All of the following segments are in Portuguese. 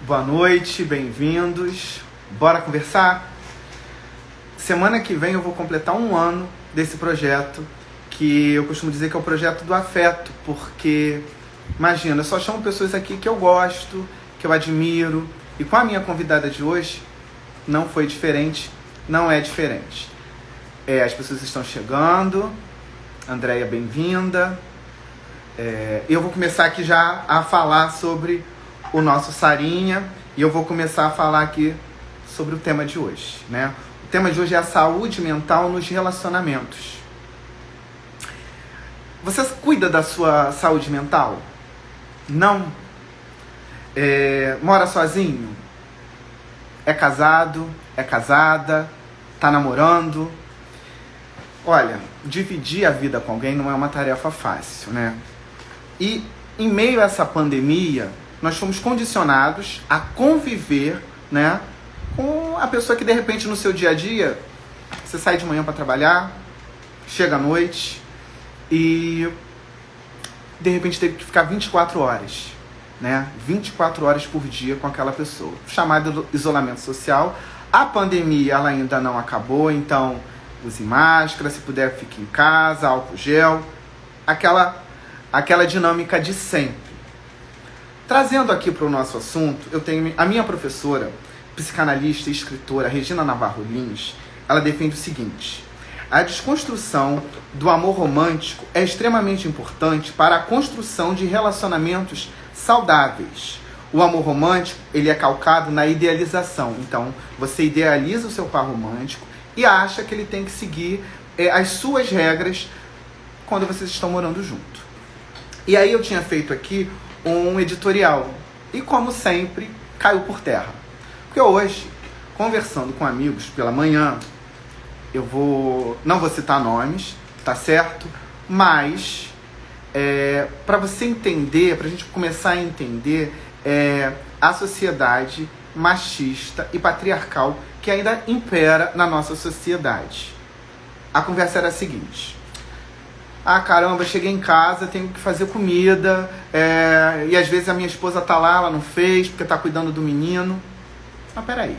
Boa noite, bem-vindos. Bora conversar? Semana que vem eu vou completar um ano desse projeto, que eu costumo dizer que é o projeto do afeto, porque, imagina, eu só chamo pessoas aqui que eu gosto, que eu admiro, e com a minha convidada de hoje, não foi diferente, não é diferente. As pessoas estão chegando. Andréia, bem-vinda. Eu vou começar aqui já a falar sobre o nosso Sarinha, e eu vou começar a falar aqui sobre o tema de hoje, né? O tema de hoje é a saúde mental nos relacionamentos. Você cuida da sua saúde mental? Não? Mora sozinho? É casado? É casada? Tá namorando? Olha, dividir a vida com alguém não é uma tarefa fácil, né? E em meio a essa pandemia, nós fomos condicionados a conviver, né, com a pessoa que de repente no seu dia a dia, você sai de manhã para trabalhar, chega à noite e de repente teve que ficar 24 horas, né? 24 horas por dia com aquela pessoa. Chamado isolamento social. A pandemia ela ainda não acabou, então use máscara, se puder fique em casa, álcool gel, aquela dinâmica de sempre. Trazendo aqui para o nosso assunto, eu tenho a minha professora, psicanalista e escritora, Regina Navarro Lins, ela defende o seguinte: a desconstrução do amor romântico é extremamente importante para a construção de relacionamentos saudáveis. O amor romântico, ele é calcado na idealização. Então, você idealiza o seu par romântico e acha que ele tem que seguir as suas regras quando vocês estão morando junto. E aí eu tinha feito aqui um editorial. E como sempre, caiu por terra. Porque hoje, conversando com amigos pela manhã, não vou citar nomes, tá certo? Mas, para você entender, pra gente começar a entender a sociedade machista e patriarcal que ainda impera na nossa sociedade. A conversa era a seguinte: ah, caramba, cheguei em casa, tenho que fazer comida, e às vezes a minha esposa tá lá, ela não fez, porque tá cuidando do menino. Mas peraí,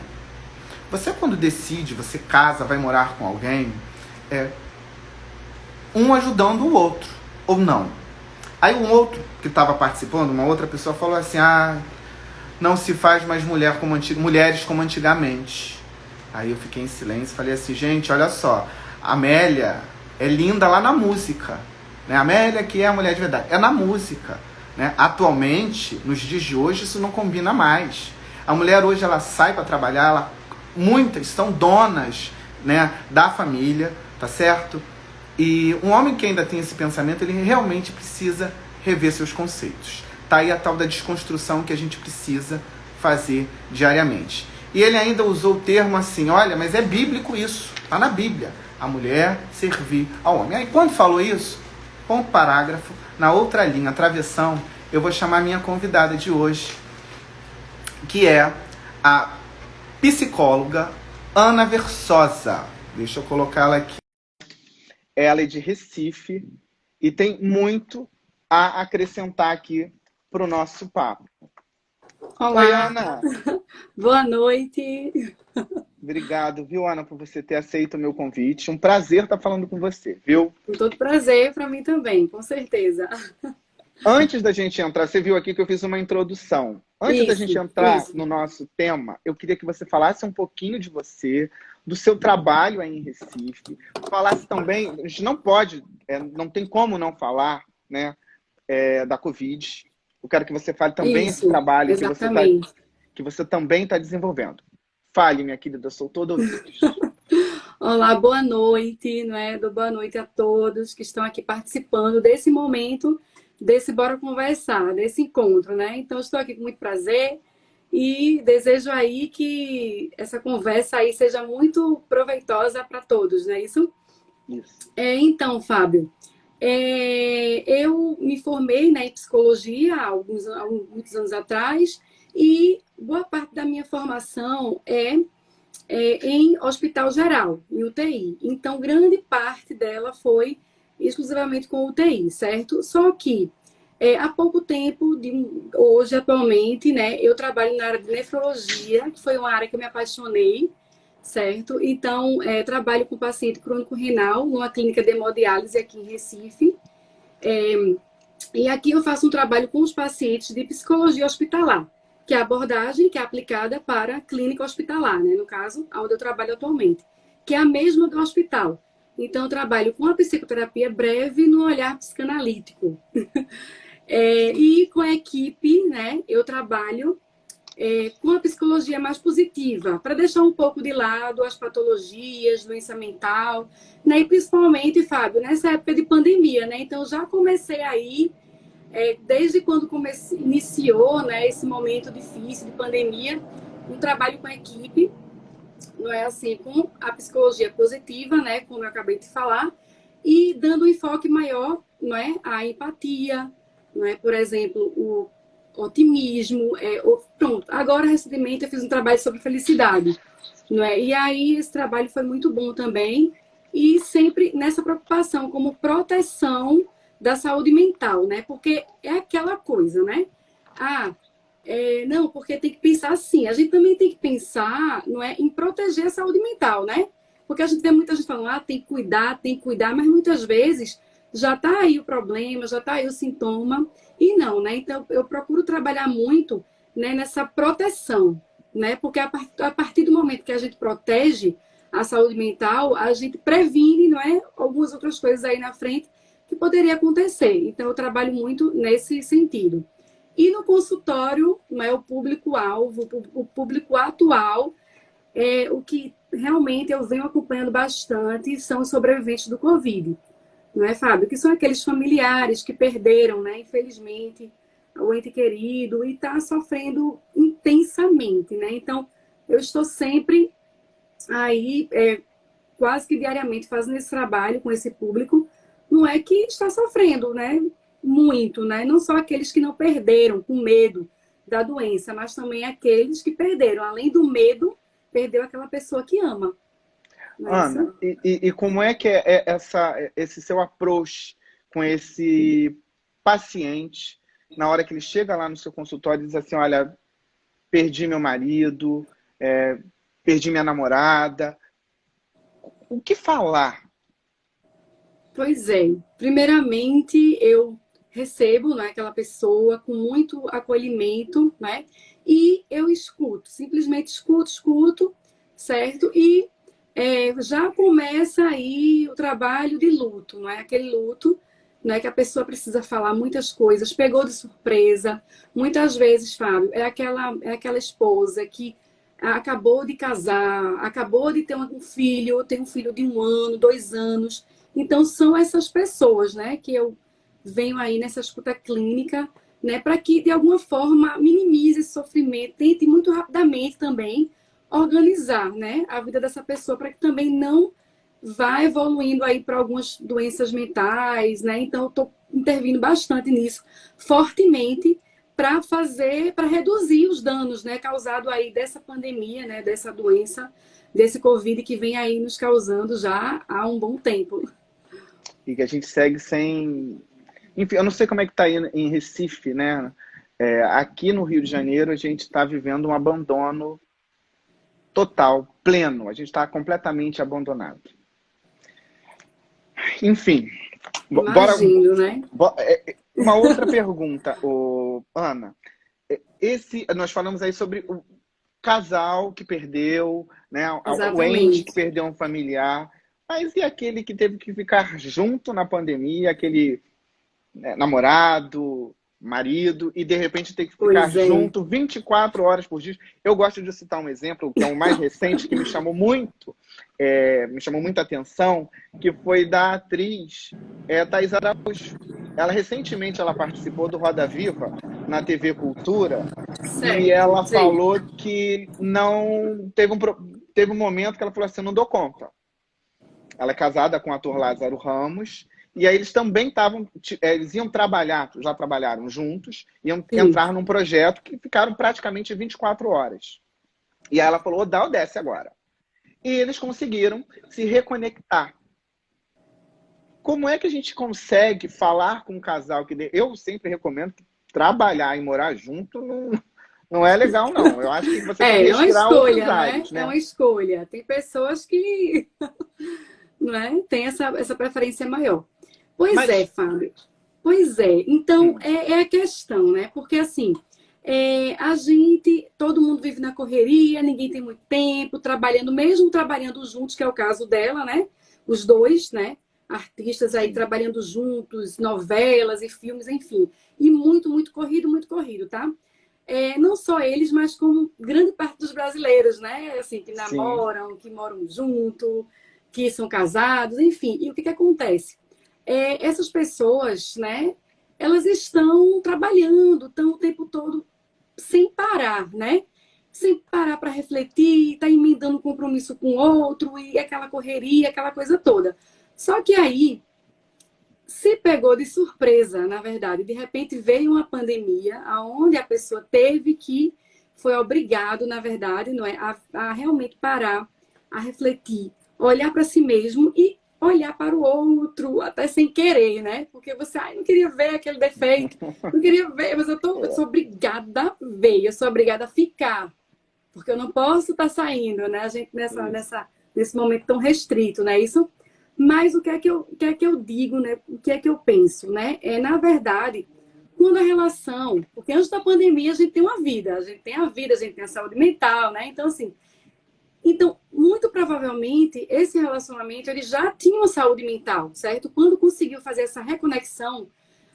você quando decide, você casa, vai morar com alguém, um ajudando o outro, ou não. Aí um outro que estava participando, uma outra pessoa falou assim: ah, não se faz mais mulheres como antigamente. Aí eu fiquei em silêncio e falei assim: gente, olha só, a Amélia é linda lá na música, né? A Amélia que é a mulher de verdade, é na música, né? Atualmente, nos dias de hoje, isso não combina mais. A mulher hoje, ela sai para trabalhar, muitas são donas, né, da família, tá certo? E um homem que ainda tem esse pensamento, ele realmente precisa rever seus conceitos. Tá aí a tal da desconstrução que a gente precisa fazer diariamente. E ele ainda usou o termo assim: olha, mas é bíblico isso, tá na Bíblia. A mulher servir ao homem. Aí quando falou isso, ponto parágrafo, na outra linha, travessão, eu vou chamar a minha convidada de hoje, que é a psicóloga Ana Versosa. Deixa eu colocar ela aqui. Ela é de Recife e tem muito a acrescentar aqui para o nosso papo. Olá. Oi, Ana. Boa noite. Obrigado, viu, Ana, por você ter aceito o meu convite. Um prazer estar falando com você, viu? Com todo prazer, para mim também, com certeza. Antes da gente entrar, você viu aqui que eu fiz uma introdução. Antes da gente entrar isso. no nosso tema, eu queria que você falasse um pouquinho de você, do seu trabalho aí em Recife. Falasse também, a gente não pode, não tem como não falar, né, da Covid. Eu quero que você fale também esse trabalho que você também está desenvolvendo. Fale, minha querida, eu sou todo ouvidos. Olá, boa noite, boa noite a todos que estão aqui participando desse momento, desse Bora Conversar, desse encontro, né? Então, estou aqui com muito prazer e desejo aí que essa conversa aí seja muito proveitosa para todos, não é isso? Isso. Então, Fábio, eu me formei, né, em psicologia há muitos anos atrás e boa parte da minha formação em hospital geral, em UTI. Então, grande parte dela foi exclusivamente com UTI, certo? Só que Há pouco tempo, hoje, atualmente, né, eu trabalho na área de nefrologia, que foi uma área que eu me apaixonei, certo? Então, trabalho com paciente crônico renal, numa clínica de hemodiálise aqui em Recife. E aqui eu faço um trabalho com os pacientes de psicologia hospitalar, que é a abordagem que é aplicada para a clínica hospitalar, né? No caso, onde eu trabalho atualmente, que é a mesma do hospital. Então, eu trabalho com a psicoterapia breve no olhar psicanalítico. E com a equipe, né, eu trabalho com a psicologia mais positiva, para deixar um pouco de lado as patologias, doença mental, né? E principalmente, Fábio, nessa época de pandemia, né? Então, já comecei aí, desde quando iniciou, né, esse momento difícil de pandemia, um trabalho com a equipe, não é assim, com a psicologia positiva, né, como eu acabei de falar, e dando um enfoque maior, não é, à empatia, não é, por exemplo, o otimismo, pronto. Agora recentemente eu fiz um trabalho sobre felicidade, não é? E aí esse trabalho foi muito bom também e sempre nessa preocupação como proteção da saúde mental, né? Porque é aquela coisa, né? Ah, não, porque tem que pensar assim. A gente também tem que pensar, não é, em proteger a saúde mental, né? Porque a gente vê muita gente falando, tem que cuidar, mas muitas vezes já está aí o problema, já está aí o sintoma, e não, né? Então eu procuro trabalhar muito, né, nessa proteção, né? Porque a partir do momento que a gente protege a saúde mental, a gente previne, não é, algumas outras coisas aí na frente que poderia acontecer. Então eu trabalho muito nesse sentido. E no consultório, não é, o público-alvo, o público atual, o que realmente eu venho acompanhando bastante são os sobreviventes do Covid, não é, Fábio? Que são aqueles familiares que perderam, né, infelizmente, o ente querido e está sofrendo intensamente, né? Então, eu estou sempre aí, quase que diariamente, fazendo esse trabalho com esse público, não é que está sofrendo, né? Muito, né? Não só aqueles que não perderam com medo da doença, mas também aqueles que perderam, além do medo, perdeu aquela pessoa que ama, não é Ana, isso? e como é que esse seu approach com esse paciente, na hora que ele chega lá no seu consultório e diz assim, olha, perdi meu marido, perdi minha namorada, o que falar? Pois é. Primeiramente, eu recebo, né, aquela pessoa com muito acolhimento, né? E eu escuto, simplesmente escuto, certo? E já começa aí o trabalho de luto, não é? Aquele luto, né, que a pessoa precisa falar muitas coisas, pegou de surpresa. Muitas vezes, Fábio, é aquela esposa que acabou de casar, acabou de ter um filho, tem um filho de 1 ano, 2 anos. Então, são essas pessoas, né, que eu venho aí nessa escuta clínica, né, para que, de alguma forma, minimize esse sofrimento, tente muito rapidamente também organizar, né, a vida dessa pessoa para que também não vá evoluindo aí para algumas doenças mentais, né? Então, eu estou intervindo bastante nisso, fortemente, para reduzir os danos, né, causados aí dessa pandemia, né, dessa doença, desse Covid que vem aí nos causando já há um bom tempo. E que a gente segue sem... Enfim, eu não sei como é que está aí em Recife, né? Aqui no Rio de Janeiro, a gente está vivendo um abandono total, pleno. A gente está completamente abandonado. Enfim, bora... Imagino, né? Uma outra pergunta, Ana. Nós falamos aí sobre o casal que perdeu, né? O ente que Exatamente. perdeu um familiar. Mas e aquele que teve que ficar junto na pandemia, aquele namorado, marido, e de repente tem que ficar Pois é. junto 24 horas por dia? Eu gosto de citar um exemplo, que é o mais recente, que me chamou muita atenção, que foi da atriz Thaís Araújo. Ela participou do Roda Viva na TV Cultura e Certo, ela sim. falou que não teve um momento que ela falou assim, não dou conta. Ela é casada com o ator Lázaro Ramos, e aí eles também eles iam trabalhar, já trabalharam juntos, iam Sim. entrar num projeto que ficaram praticamente 24 horas. E aí ela falou, dá ou desce agora. E eles conseguiram se reconectar. como é que a gente consegue falar com um casal que... Eu sempre recomendo que trabalhar e morar junto não é legal, não. Eu acho que você tem que É uma respirar outros escolha, né? ares, É né? uma escolha. Tem pessoas que, não é? Tem essa preferência maior. Pois é, Mas... Fábio. Pois é. Então, hum, é a questão, né? Porque, assim, a gente, todo mundo vive na correria, ninguém tem muito tempo, trabalhando, mesmo trabalhando juntos, que é o caso dela, né? Os dois, né? Artistas aí sim. trabalhando juntos, novelas e filmes, enfim. E muito corrido, tá? Não só eles, mas como grande parte dos brasileiros, né? Assim, que Sim. namoram, que moram junto, que são casados, enfim. E o que que acontece? Essas pessoas, né? Elas estão trabalhando, estão o tempo todo sem parar, né? Sem parar para refletir, tá emendando um compromisso com o outro e aquela correria, aquela coisa toda. Só que aí se pegou de surpresa, na verdade. De repente veio uma pandemia, onde a pessoa teve que, foi obrigado, na verdade, não é, a realmente parar, a refletir, olhar para si mesmo e olhar para o outro, até sem querer, né? Porque você, não queria ver aquele defeito, não queria ver, mas eu sou obrigada a ver, eu sou obrigada a ficar, porque eu não posso estar saindo, né? A gente Isso. nesse momento tão restrito, né? Isso. Mas o que é que eu digo, né? O que é que eu penso, né? Na verdade, quando a relação, porque antes da pandemia a gente tem uma vida, a gente tem a vida, a gente tem a saúde mental, né? Então assim, muito provavelmente esse relacionamento ele já tinha uma saúde mental, certo? Quando conseguiu fazer essa reconexão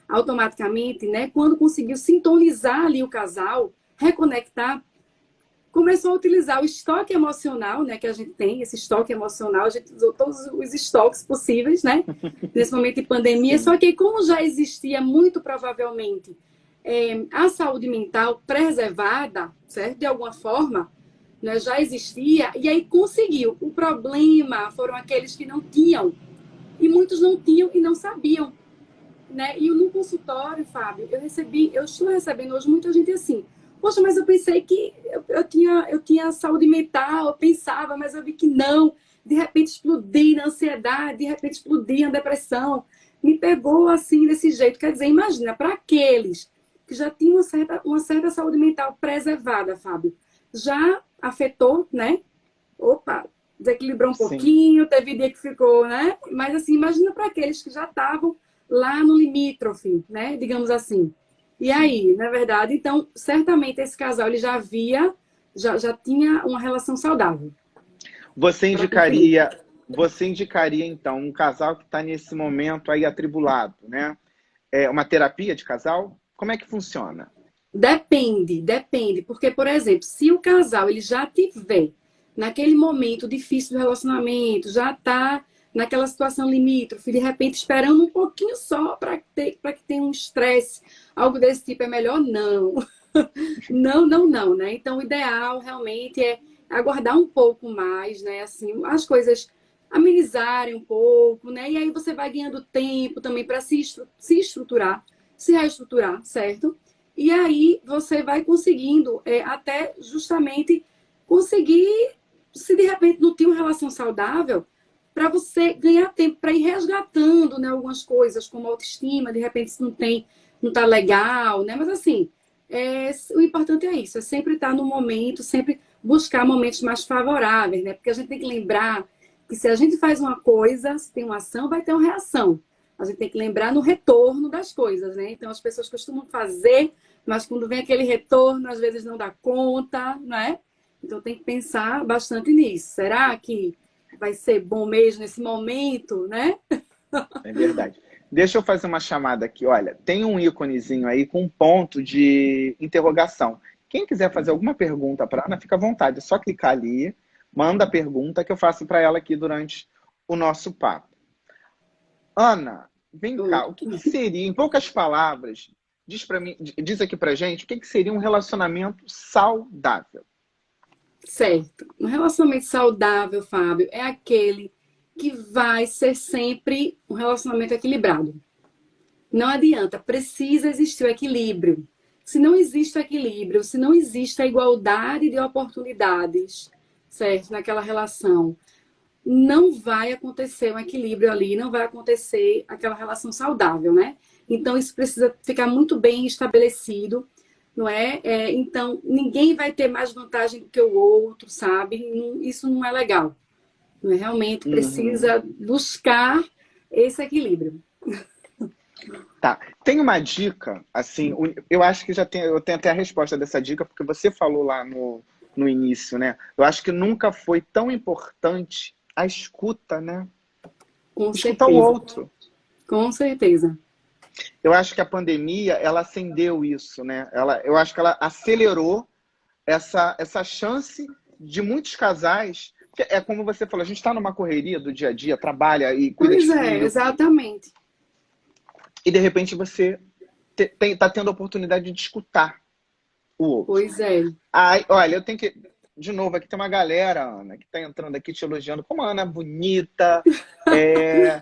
automaticamente, né? Quando conseguiu sintonizar ali o casal, reconectar, começou a utilizar o estoque emocional, né, que a gente tem, esse estoque emocional, a gente usou todos os estoques possíveis, né, nesse momento de pandemia, Sim. só que como já existia muito provavelmente a saúde mental preservada, certo, de alguma forma, né, já existia, e aí conseguiu. O problema foram aqueles que não tinham, e muitos não tinham e não sabiam, né? E no consultório, Fábio, eu estou recebendo hoje muita gente assim. Poxa, mas eu pensei que eu tinha saúde mental, eu pensava, mas eu vi que não. De repente explodi na ansiedade, de repente explodi na depressão. Me pegou assim, desse jeito. Quer dizer, imagina, para aqueles que já tinham uma certa saúde mental preservada, Fábio, já afetou, né? Opa, desequilibrou um Sim. pouquinho, teve dia que ficou, né? Mas assim, imagina para aqueles que já estavam lá no limítrofe, né? Digamos assim. E Sim. aí, na verdade, então, certamente esse casal ele já tinha uma relação saudável. Você Para concluir. indicaria, você indicaria, então, um casal que está nesse momento aí atribulado, né? Uma terapia de casal? Como é que funciona? Depende, porque, por exemplo, se o casal ele já tiver naquele momento difícil do relacionamento, já está naquela situação limítrofe, de repente esperando um pouquinho só para que tenha um estresse, algo desse tipo, é melhor não. Não, né? Então, o ideal realmente é aguardar um pouco mais, né? Assim, as coisas amenizarem um pouco, né? E aí você vai ganhando tempo também para se estruturar, se reestruturar, certo? E aí você vai conseguindo até justamente conseguir, se de repente não tem uma relação saudável, para você ganhar tempo para ir resgatando, né, algumas coisas, como autoestima, de repente se não tem, não tá legal, né? Mas assim, o importante é isso, é sempre estar no momento, sempre buscar momentos mais favoráveis, né? Porque a gente tem que lembrar que se a gente faz uma coisa, se tem uma ação, vai ter uma reação. A gente tem que lembrar no retorno das coisas, né? Então as pessoas costumam fazer, mas quando vem aquele retorno, às vezes não dá conta, né? Então tem que pensar bastante nisso. Será que vai ser bom mesmo nesse momento, né? É verdade. Deixa eu fazer uma chamada aqui. Olha, tem um íconezinho aí com um ponto de interrogação. Quem quiser fazer alguma pergunta para a Ana, fica à vontade. É só clicar ali, manda a pergunta que eu faço para ela aqui durante o nosso papo. Ana, vem cá, o que que seria, em poucas palavras, diz para mim, diz aqui pra gente, o que que seria um relacionamento saudável? Certo. Um relacionamento saudável, Fábio, é aquele que vai ser sempre um relacionamento equilibrado. Não adianta, precisa existir o equilíbrio. Se não existe o equilíbrio, se não existe a igualdade de oportunidades, certo, naquela relação, não vai acontecer um equilíbrio ali, não vai acontecer aquela relação saudável, né? Então, isso precisa ficar muito bem estabelecido, não é? Então, ninguém vai ter mais vantagem do que o outro, sabe? Isso não é legal. Não é? Realmente precisa buscar esse equilíbrio. Tá. Tem uma dica, assim, eu acho que eu tenho até a resposta dessa dica, porque você falou lá no início, né? Eu acho que nunca foi tão importante a escuta, né? Com Escutar certeza. o outro. Com certeza. Eu acho que a pandemia, ela acendeu isso, né? Eu acho que ela acelerou essa chance de muitos casais. É como você falou, a gente está numa correria do dia a dia, trabalha e cuida de Pois é, filho, exatamente. e de repente você está tendo a oportunidade de escutar o outro. Pois é. Ai, olha, eu tenho que. De novo, aqui tem uma galera, Ana, que está entrando aqui te elogiando. Como a Ana é bonita.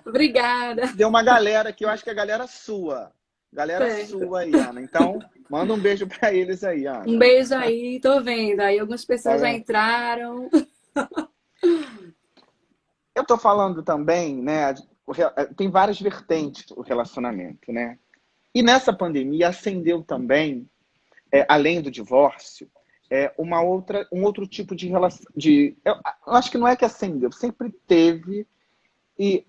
Obrigada. Deu uma galera que eu acho que é a galera sua. Galera sua aí, Ana. Então, manda um beijo para eles aí, Ana. Um beijo aí, tô vendo. Aí algumas pessoas Tá já vendo? entraram. Eu tô falando também, né? Tem várias vertentes o relacionamento, né? E nessa pandemia acendeu também, além do divórcio, um outro tipo de relação. Eu acho que não é que acendeu, sempre teve e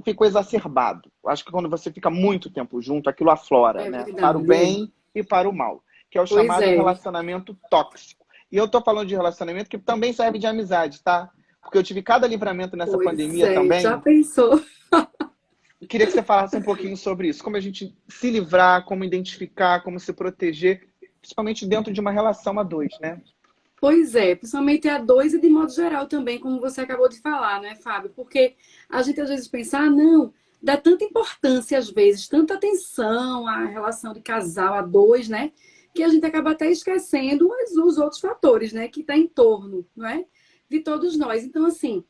ficou exacerbado. Eu acho que quando você fica muito tempo junto, aquilo aflora, É né? verdade. Para o bem e para o mal, que é o Pois chamado é. relacionamento tóxico. E eu tô falando de relacionamento que também serve de amizade, tá? Porque eu tive cada livramento nessa Pois pandemia é. também. Já pensou? Eu queria que você falasse um pouquinho sobre isso. Como a gente se livrar, como identificar, como se proteger, principalmente dentro de uma relação a dois, né? Pois é, principalmente a dois e de modo geral também, como você acabou de falar, né, Fábio? Porque a gente às vezes pensa, não, dá tanta importância às vezes, tanta atenção à relação de casal a dois, né? Que a gente acaba até esquecendo os outros fatores, né? Que está em torno, não é? De todos nós. Então, assim,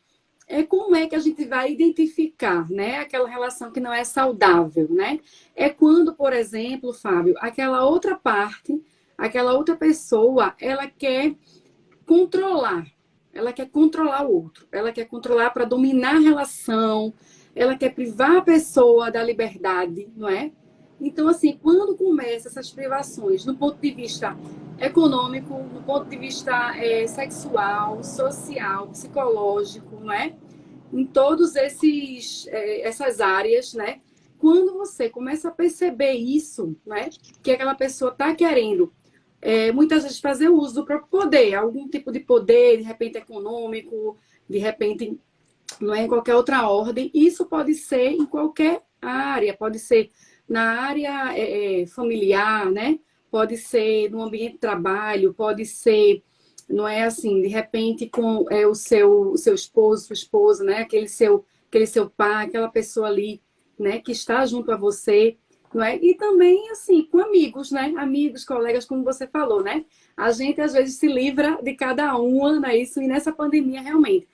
como é que a gente vai identificar, né? Aquela relação que não é saudável, né? É quando, por exemplo, Fábio, aquela outra parte, aquela outra pessoa, ela quer controlar o outro, ela quer controlar para dominar a relação, ela quer privar a pessoa da liberdade, não é? Então, assim, quando começam essas privações no ponto de vista econômico, no ponto de vista sexual, social, psicológico, não é? Em todos essas áreas, né? Quando você começa a perceber isso, né? Que aquela pessoa está querendo muitas vezes fazer uso do próprio poder, algum tipo de poder, de repente econômico, de repente não é em qualquer outra ordem. Isso pode ser em qualquer área, pode ser na área familiar, né? Pode ser no ambiente de trabalho, pode ser, não é assim, de repente com o seu esposo, sua esposa, né? Aquele seu pai, aquela pessoa ali, né? Que está junto a você. Não é? E também, assim, com amigos, né? Amigos, colegas, como você falou, né? A gente, às vezes, se livra de cada uma, né? Isso, e nessa pandemia, realmente,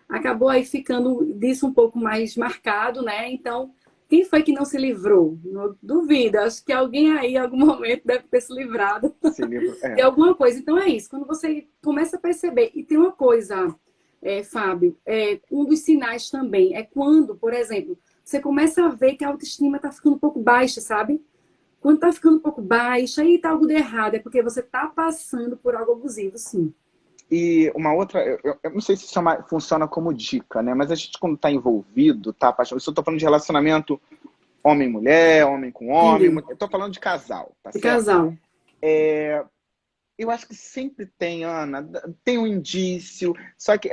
acabou aí ficando disso um pouco mais marcado, né? Então, quem foi que não se livrou? Não duvido, acho que alguém aí, em algum momento, deve ter se livrado de alguma coisa. Então, é isso. Quando você começa a perceber, e tem uma coisa, Fábio, um dos sinais também é quando, por exemplo, você começa a ver que a autoestima está ficando um pouco baixa, sabe? Quando está ficando um pouco baixa, aí está algo de errado, é porque você está passando por algo abusivo, sim. E uma outra, eu não sei se funciona como dica, né? Mas a gente, quando está envolvido, tá apaixonado. Eu estou falando de relacionamento homem-mulher, homem com homem. Eu estou falando de casal, tá certo? De casal. Eu acho que sempre tem, Ana, tem um indício, só que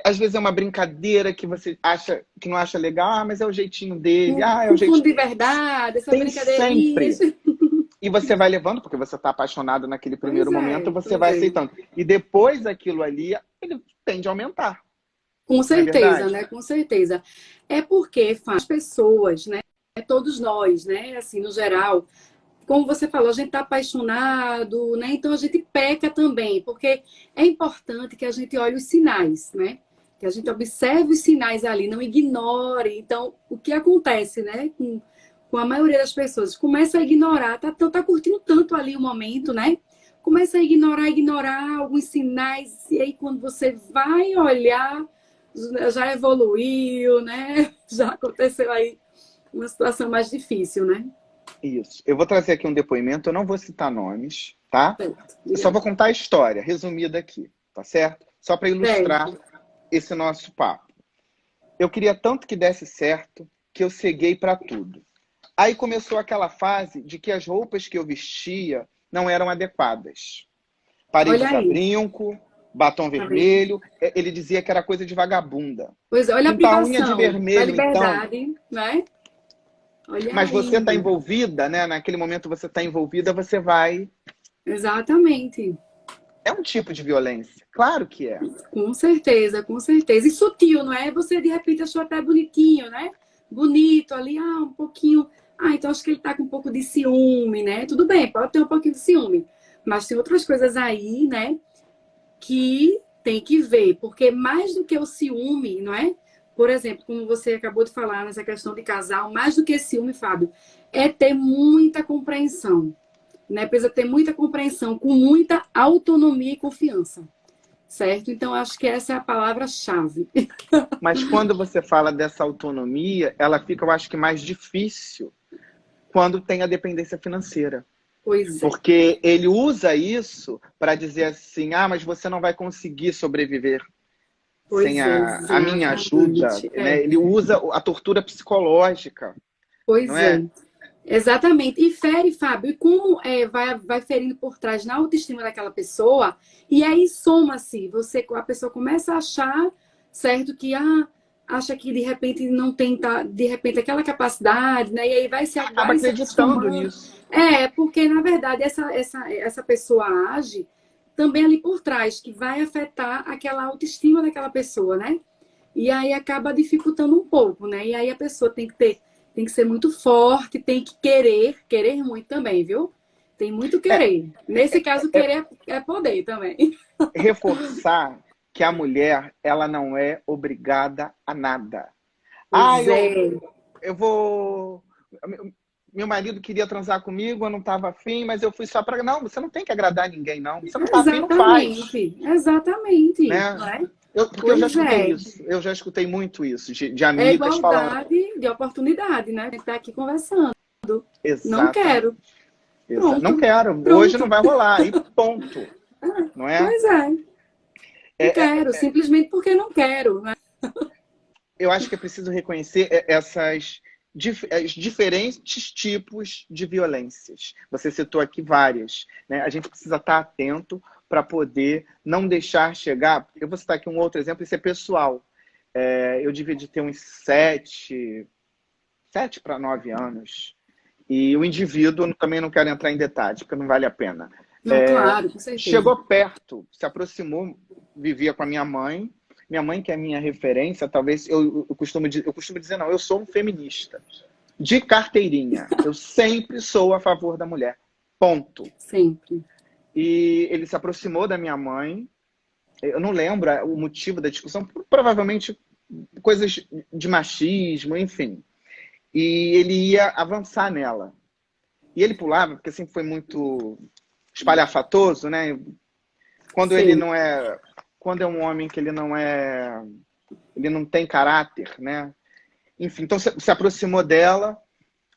às vezes é uma brincadeira que você acha que não acha legal, mas é o jeitinho dele, é o jeitinho. Fundo de verdade, essa tem brincadeirinha. sempre. E você vai levando, porque você está apaixonado naquele primeiro momento, você vai aceitando. E depois aquilo ali, ele tende a aumentar. Com certeza, né? Com certeza. É porque as pessoas, né? Todos nós, né? Assim, no geral, como você falou, a gente está apaixonado, né? Então a gente peca também, porque é importante que a gente olhe os sinais, né? Que a gente observe os sinais ali, não ignore. Então, o que acontece, né? Com a maioria das pessoas, começa a ignorar, tá curtindo tanto ali o momento, né? Começa a ignorar alguns sinais, e aí quando você vai olhar, já evoluiu, né? Já aconteceu aí uma situação mais difícil, né? Isso. Eu vou trazer aqui um depoimento, eu não vou citar nomes, tá? Certo. Eu só vou contar a história, resumida aqui, tá certo? Só para ilustrar Certo. esse nosso papo. Eu queria tanto que desse certo que eu ceguei para tudo. Aí começou aquela fase de que as roupas que eu vestia não eram adequadas. Parei de Olha usar aí, brinco, batom tá vendo? vermelho. Ele dizia que era coisa de vagabunda. Pois é, olha a Pintar a unha de privação da vermelho, então. liberdade, né? Olha Mas você está aí. envolvida, né? Naquele momento você está envolvida, você vai. Exatamente. É um tipo de violência. Claro que é. Com certeza, com certeza. E sutil, não é? Você de repente achou até bonitinho, né? Bonito ali, um pouquinho. Então acho que ele tá com um pouco de ciúme, né? Tudo bem, pode ter um pouquinho de ciúme. Mas tem outras coisas aí, né? Que tem que ver. Porque mais do que o ciúme, não é? Por exemplo, como você acabou de falar nessa questão de casal, mais do que ciúme, Fábio, é ter muita compreensão, né? Precisa ter muita compreensão, com muita autonomia e confiança. Certo? Então, acho que essa é a palavra-chave. Mas quando você fala dessa autonomia, ela fica, eu acho que mais difícil quando tem a dependência financeira. Pois é. Porque ele usa isso para dizer assim, mas você não vai conseguir sobreviver Pois sem é, a minha ajuda. exatamente. Né? Ele usa a tortura psicológica, não Pois é? é. Exatamente. E fere, Fábio, e como vai ferindo por trás na autoestima daquela pessoa, e aí soma-se, a pessoa começa a achar, certo, que acha que de repente não tem, de repente, aquela capacidade, né? E aí Acaba vai se acreditando acostumando. nisso. Porque, na verdade, essa pessoa age também ali por trás, que vai afetar aquela autoestima daquela pessoa, né? E aí acaba dificultando um pouco, né? E aí a pessoa tem que ser muito forte, tem que querer muito também, viu? Tem muito É, querer. Nesse caso, querer é poder também. reforçar que a mulher, ela não é obrigada a nada. Pois Eu, é, eu vou... Meu marido queria transar comigo, eu não estava afim, mas eu fui só para... Não, você não tem que agradar ninguém, não. Você não está afim, não faz. exatamente, Né? não é? Porque eu já Pois escutei é. isso. Eu já escutei muito isso, de É amigas falando. igualdade de oportunidade, né? A gente tá aqui conversando. Não quero. Exatamente. Não Pronto, quero. Hoje não pronto. vai rolar. E ponto. Não é? Pois é, não É, é, quero, simplesmente porque não quero, né? eu acho que é preciso reconhecer os diferentes tipos de violências. Você citou aqui várias. Né? A gente precisa estar atento para poder não deixar chegar. Eu vou citar aqui um outro exemplo, isso é pessoal. Eu devia de ter uns 7 para 9 anos. E o indivíduo, também não quero entrar em detalhes, porque não vale a pena. Não, claro, com certeza. Chegou perto, se aproximou, vivia com a minha mãe. Minha mãe, que é a minha referência, talvez eu costumo dizer, não, eu sou um feminista. De carteirinha. Eu sempre sou a favor da mulher. Ponto. Sempre. E ele se aproximou da minha mãe. Eu não lembro o motivo da discussão, provavelmente coisas de machismo, enfim. E ele ia avançar nela. E ele pulava, porque sempre foi muito espalhafatoso, né? Quando ele Sim. não é... Quando é um homem que ele não tem caráter, né? Enfim, então se aproximou dela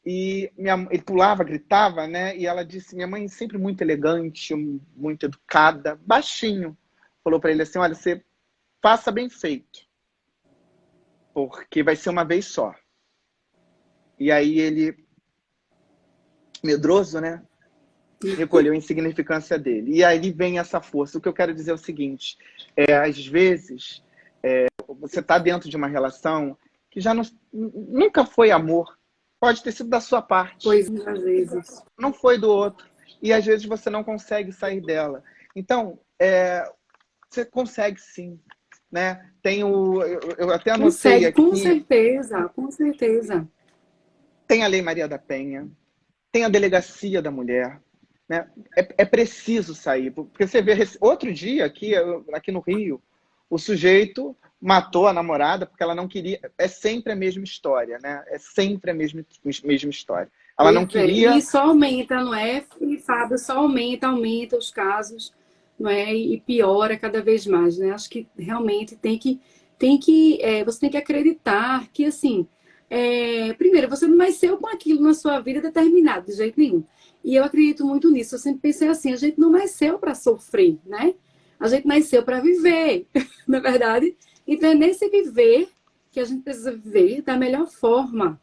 e ele pulava, gritava, né? E ela disse, minha mãe sempre muito elegante, muito educada, baixinho. Falou para ele assim, olha, você faça bem feito, porque vai ser uma vez só. E aí ele, medroso, né? Recolheu a insignificância dele. E aí vem essa força. O que eu quero dizer é o seguinte, às vezes, você está dentro de uma relação que já nunca foi amor. Pode ter sido da sua parte. Pois, às vezes. Não foi do outro. E às vezes você não consegue sair dela. Então, você consegue sim. Né? Eu até anotei Consegue, aqui. com certeza, com certeza. Tem a Lei Maria da Penha, tem a Delegacia da Mulher. Né? É preciso sair. Porque você vê, outro dia aqui no Rio, o sujeito matou a namorada porque ela não queria. É sempre a mesma história, né? É sempre a mesma história. Ela não queria. E só aumenta, não é? E Fábio, só aumenta os casos, não é? E piora cada vez mais, né? Acho que realmente tem que você tem que acreditar que, assim, primeiro, você não nasceu com aquilo na sua vida determinado, de jeito nenhum. E eu acredito muito nisso. Eu sempre pensei assim, a gente não nasceu para sofrer, né? A gente nasceu para viver, na verdade. Então, é nesse viver que a gente precisa viver da melhor forma,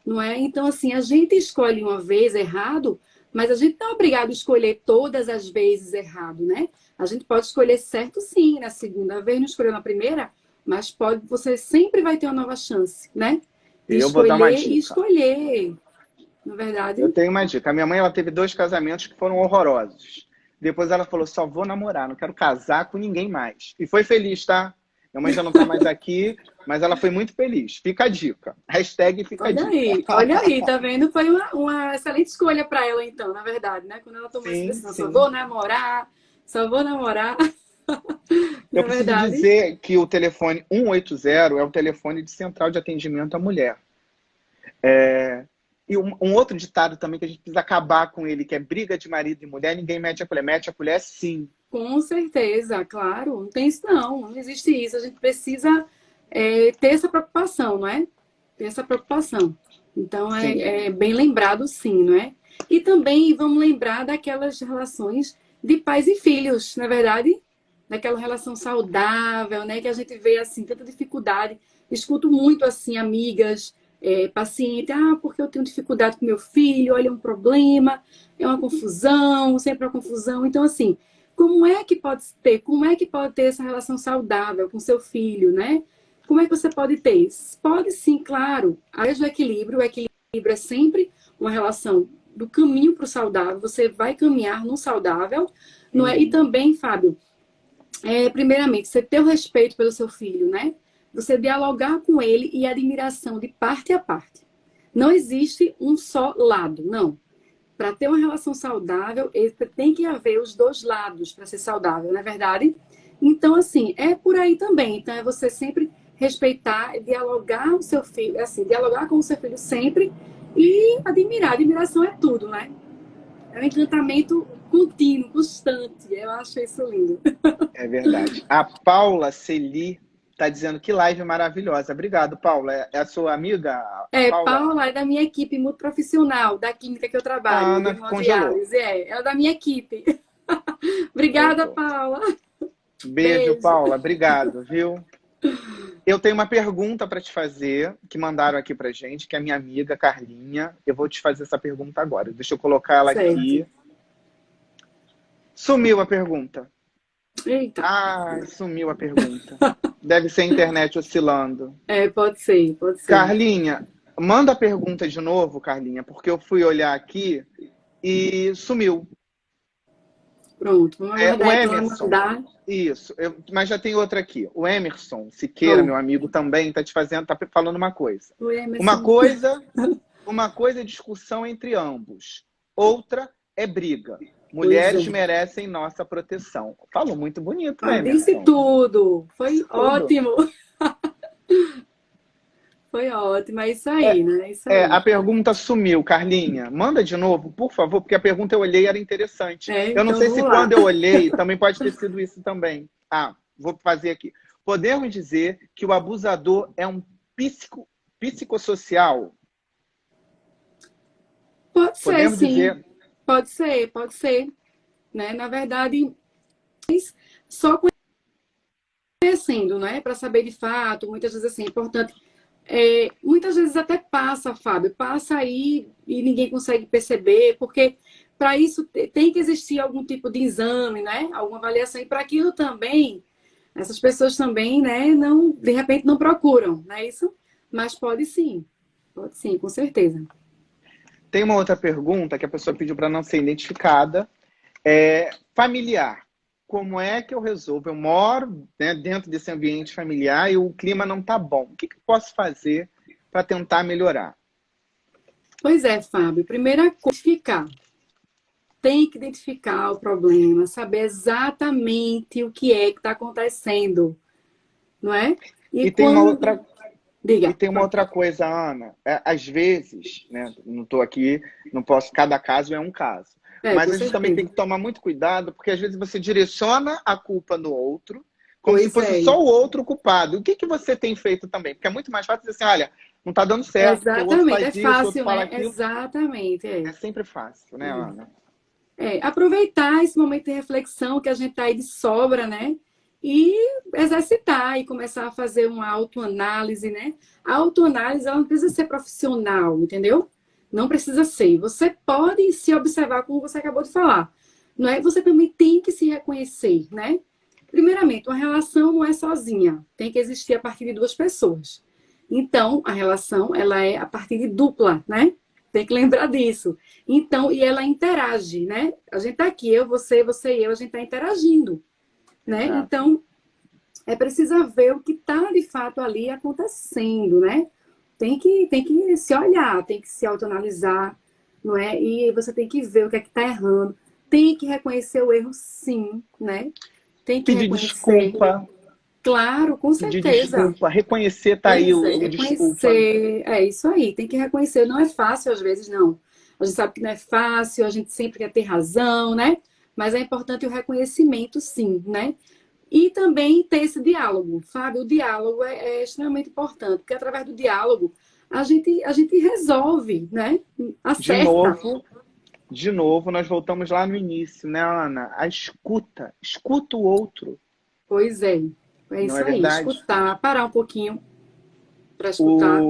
não é? Então, assim, a gente escolhe uma vez errado, mas a gente não é obrigado a escolher todas as vezes errado, né? A gente pode escolher certo, sim, na segunda vez, não escolheu na primeira, mas você sempre vai ter uma nova chance, né? De Eu vou dar uma escolher e dica. escolher, na verdade. Eu tenho uma dica. A minha mãe, ela teve 2 casamentos que foram horrorosos. Depois ela falou, só vou namorar, não quero casar com ninguém mais. E foi feliz, tá? Minha mãe já não tá mais aqui, mas ela foi muito feliz. Fica a dica. Hashtag fica a dica. Olha aí, tá vendo? Foi uma excelente escolha para ela, então, na verdade, né? Quando ela tomou essa Sim, decisão, sim. só vou namorar, Eu na preciso verdade. dizer que o telefone 180 é o telefone de central de atendimento à mulher. E um outro ditado também que a gente precisa acabar com ele, que é briga de marido e mulher, ninguém mete a colher. Mete a colher sim. Com certeza, claro. Não tem isso, não existe isso. A gente precisa ter essa preocupação, não é? Ter essa preocupação. Então, Sim. é bem lembrado, sim, não é? E também vamos lembrar daquelas relações de pais e filhos, na verdade? Daquela relação saudável, né? Que a gente vê, assim, tanta dificuldade. Escuto muito, assim, amigas, paciente, porque eu tenho dificuldade com meu filho, olha, é um problema, é uma confusão, sempre é uma confusão. Então, assim, como é que pode ter essa relação saudável com seu filho, né? Como é que você pode ter? Pode sim, claro. Através do equilíbrio, o equilíbrio é sempre uma relação do caminho para o saudável, você vai caminhar no saudável, não é? E também, Fábio, primeiramente, você ter o respeito pelo seu filho, né? Você dialogar com ele e admiração de parte a parte. Não existe um só lado, não. Para ter uma relação saudável, tem que haver os dois lados para ser saudável, não é verdade? Então, assim, é por aí também. Então, é você sempre respeitar, dialogar o seu filho, assim, dialogar com o seu filho sempre e admirar. Admiração é tudo, né? É um encantamento contínuo, constante. Eu acho isso lindo. É verdade. A Paula Celi está dizendo que live maravilhosa. Obrigado, Paula. É a sua amiga, a Paula? Paula é da minha equipe muito profissional, da clínica que eu A trabalho, de Ana congelou. hemodiálise. Ela é da minha equipe. Obrigada, Voltou. Paula. Beijo, Paula. Obrigado, viu? Eu tenho uma pergunta para te fazer, que mandaram aqui pra gente, que é a minha amiga Carlinha. Eu vou te fazer essa pergunta agora. Deixa eu colocar ela aqui. Certo. Sumiu a pergunta. Eita. Sumiu a pergunta. Deve ser a internet oscilando. Pode ser, pode ser. Carlinha, manda a pergunta de novo, Carlinha, porque eu fui olhar aqui e sumiu. Pronto, vamos aguardar O aí pra ela Emerson. mandar. Isso, mas já tem outra aqui. O Emerson Siqueira, Bom. meu amigo, também tá falando uma coisa. O Emerson. Uma coisa é discussão entre ambos. Outra é briga. Mulheres merecem nossa proteção. Falou muito bonito, né, Emerson? Disse tudo. Foi ótimo. Foi ótimo, é isso aí, né? É isso aí. A pergunta sumiu, Carlinha. Manda de novo, por favor, porque a pergunta eu olhei e era interessante. Eu não então sei se vamos lá. quando eu olhei, também pode ter sido isso também. Vou fazer aqui. Podemos dizer que o abusador é um psicossocial? Pode ser, Podemos sim. dizer... Pode ser. Né? Na verdade, só conhecendo, né? Para saber de fato, muitas vezes assim, é importante. Muitas vezes até passa, Fábio, passa aí e ninguém consegue perceber, porque para isso tem que existir algum tipo de exame, né? Alguma avaliação, e para aquilo também, essas pessoas também, né, não, de repente não procuram, não é isso? Mas pode sim, com certeza. Tem uma outra pergunta que a pessoa pediu para não ser identificada. Familiar. Como é que eu resolvo? Eu moro, né, dentro desse ambiente familiar e o clima não está bom. O que eu posso fazer para tentar melhorar? Pois é, Fábio. Primeira coisa, tem que identificar o problema, saber exatamente o que é que está acontecendo, não é? E tem uma outra... Diga. E tem uma outra coisa, Ana. Às vezes, né, não estou aqui, não posso, cada caso é um caso. Mas a gente também tem que tomar muito cuidado, porque às vezes você direciona a culpa no outro, Como se Pois fosse é. só o outro culpado. O que que você tem feito também? Porque é muito mais fácil dizer assim, olha, não tá dando certo, porque o outro Exatamente, é faz isso, o outro fácil, fala né? aquilo. Exatamente, É sempre fácil, né, Ana? aproveitar esse momento de reflexão que a gente tá aí de sobra, né? E exercitar e começar a fazer uma autoanálise, né? A autoanálise, ela não precisa ser profissional, entendeu? Não precisa ser. Você pode se observar, como você acabou de falar. Não é? Você também tem que se reconhecer, né? Primeiramente, uma relação não é sozinha. Tem que existir a partir de duas pessoas. Então, a relação, ela é a partir de dupla, né? Tem que lembrar disso. Então, e ela interage, né? A gente tá aqui, eu, você e eu, a gente tá interagindo, né? Exato. Então, é preciso ver o que está de fato ali acontecendo, né? Tem que se olhar, tem que se autoanalisar, não é? E você tem que ver o que é que está errando. Tem que reconhecer o erro, sim, né? Tem que Pedir reconhecer. desculpa, Claro, com pedir certeza. desculpa, reconhecer, tá aí Pois é, o desculpa. reconhecer. É isso aí, tem que reconhecer. Não é fácil às vezes, não. A gente sabe que não é fácil, a gente sempre quer ter razão, né? Mas é importante o reconhecimento, sim, né? E também ter esse diálogo, sabe? O diálogo é extremamente importante, porque através do diálogo a gente resolve, né? De Acerta. novo, de novo, nós voltamos lá no início, né, Ana? A escuta. Escuta o outro, Pois é não isso é aí. verdade? Escutar, parar um pouquinho para escutar.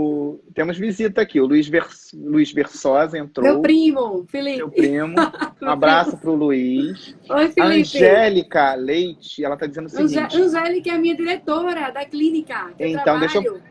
Temos visita aqui, o Luiz Versosa Meu entrou, primo, seu Felipe. primo. Um Meu primo. abraço para o Luiz. Oi, A Felipe. Angélica Leite, ela está dizendo o seguinte. Angélica é a minha diretora da clínica que eu Então, trabalho.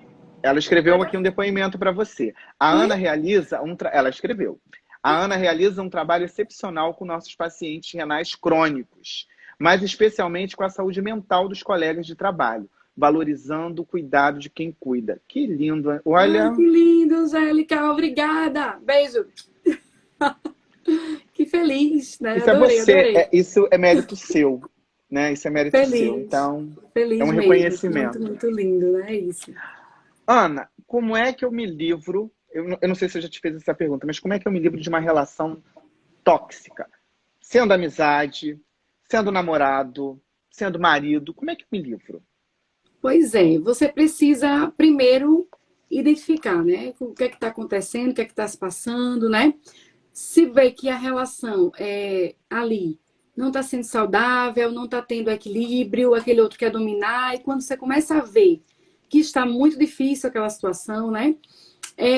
ela escreveu Pode... aqui um depoimento para você. A Oi? Ana realiza ela escreveu. A Ana realiza um trabalho excepcional com nossos pacientes renais crônicos, mas especialmente com a saúde mental dos colegas de trabalho, valorizando o cuidado de quem cuida. Que lindo. Ai, Olha, que lindo, Angélica. Obrigada. Beijo. Que feliz, né? isso é Adorei, você, adorei. isso é mérito seu, né? Isso é mérito seu. Feliz. Então, é um Feliz mesmo. Muito, reconhecimento. muito lindo, né? É isso. Ana, como é que eu me livro? Eu não sei se eu já te fiz essa pergunta, mas como é que eu me livro de uma relação tóxica? Sendo amizade, sendo namorado, sendo marido, como é que eu me livro? Pois é, você precisa primeiro identificar, né? O que é que está acontecendo, o que é que está se passando, né? Se vê que a relação ali não está sendo saudável, não está tendo equilíbrio, aquele outro quer dominar, e quando você começa a ver que está muito difícil aquela situação, né?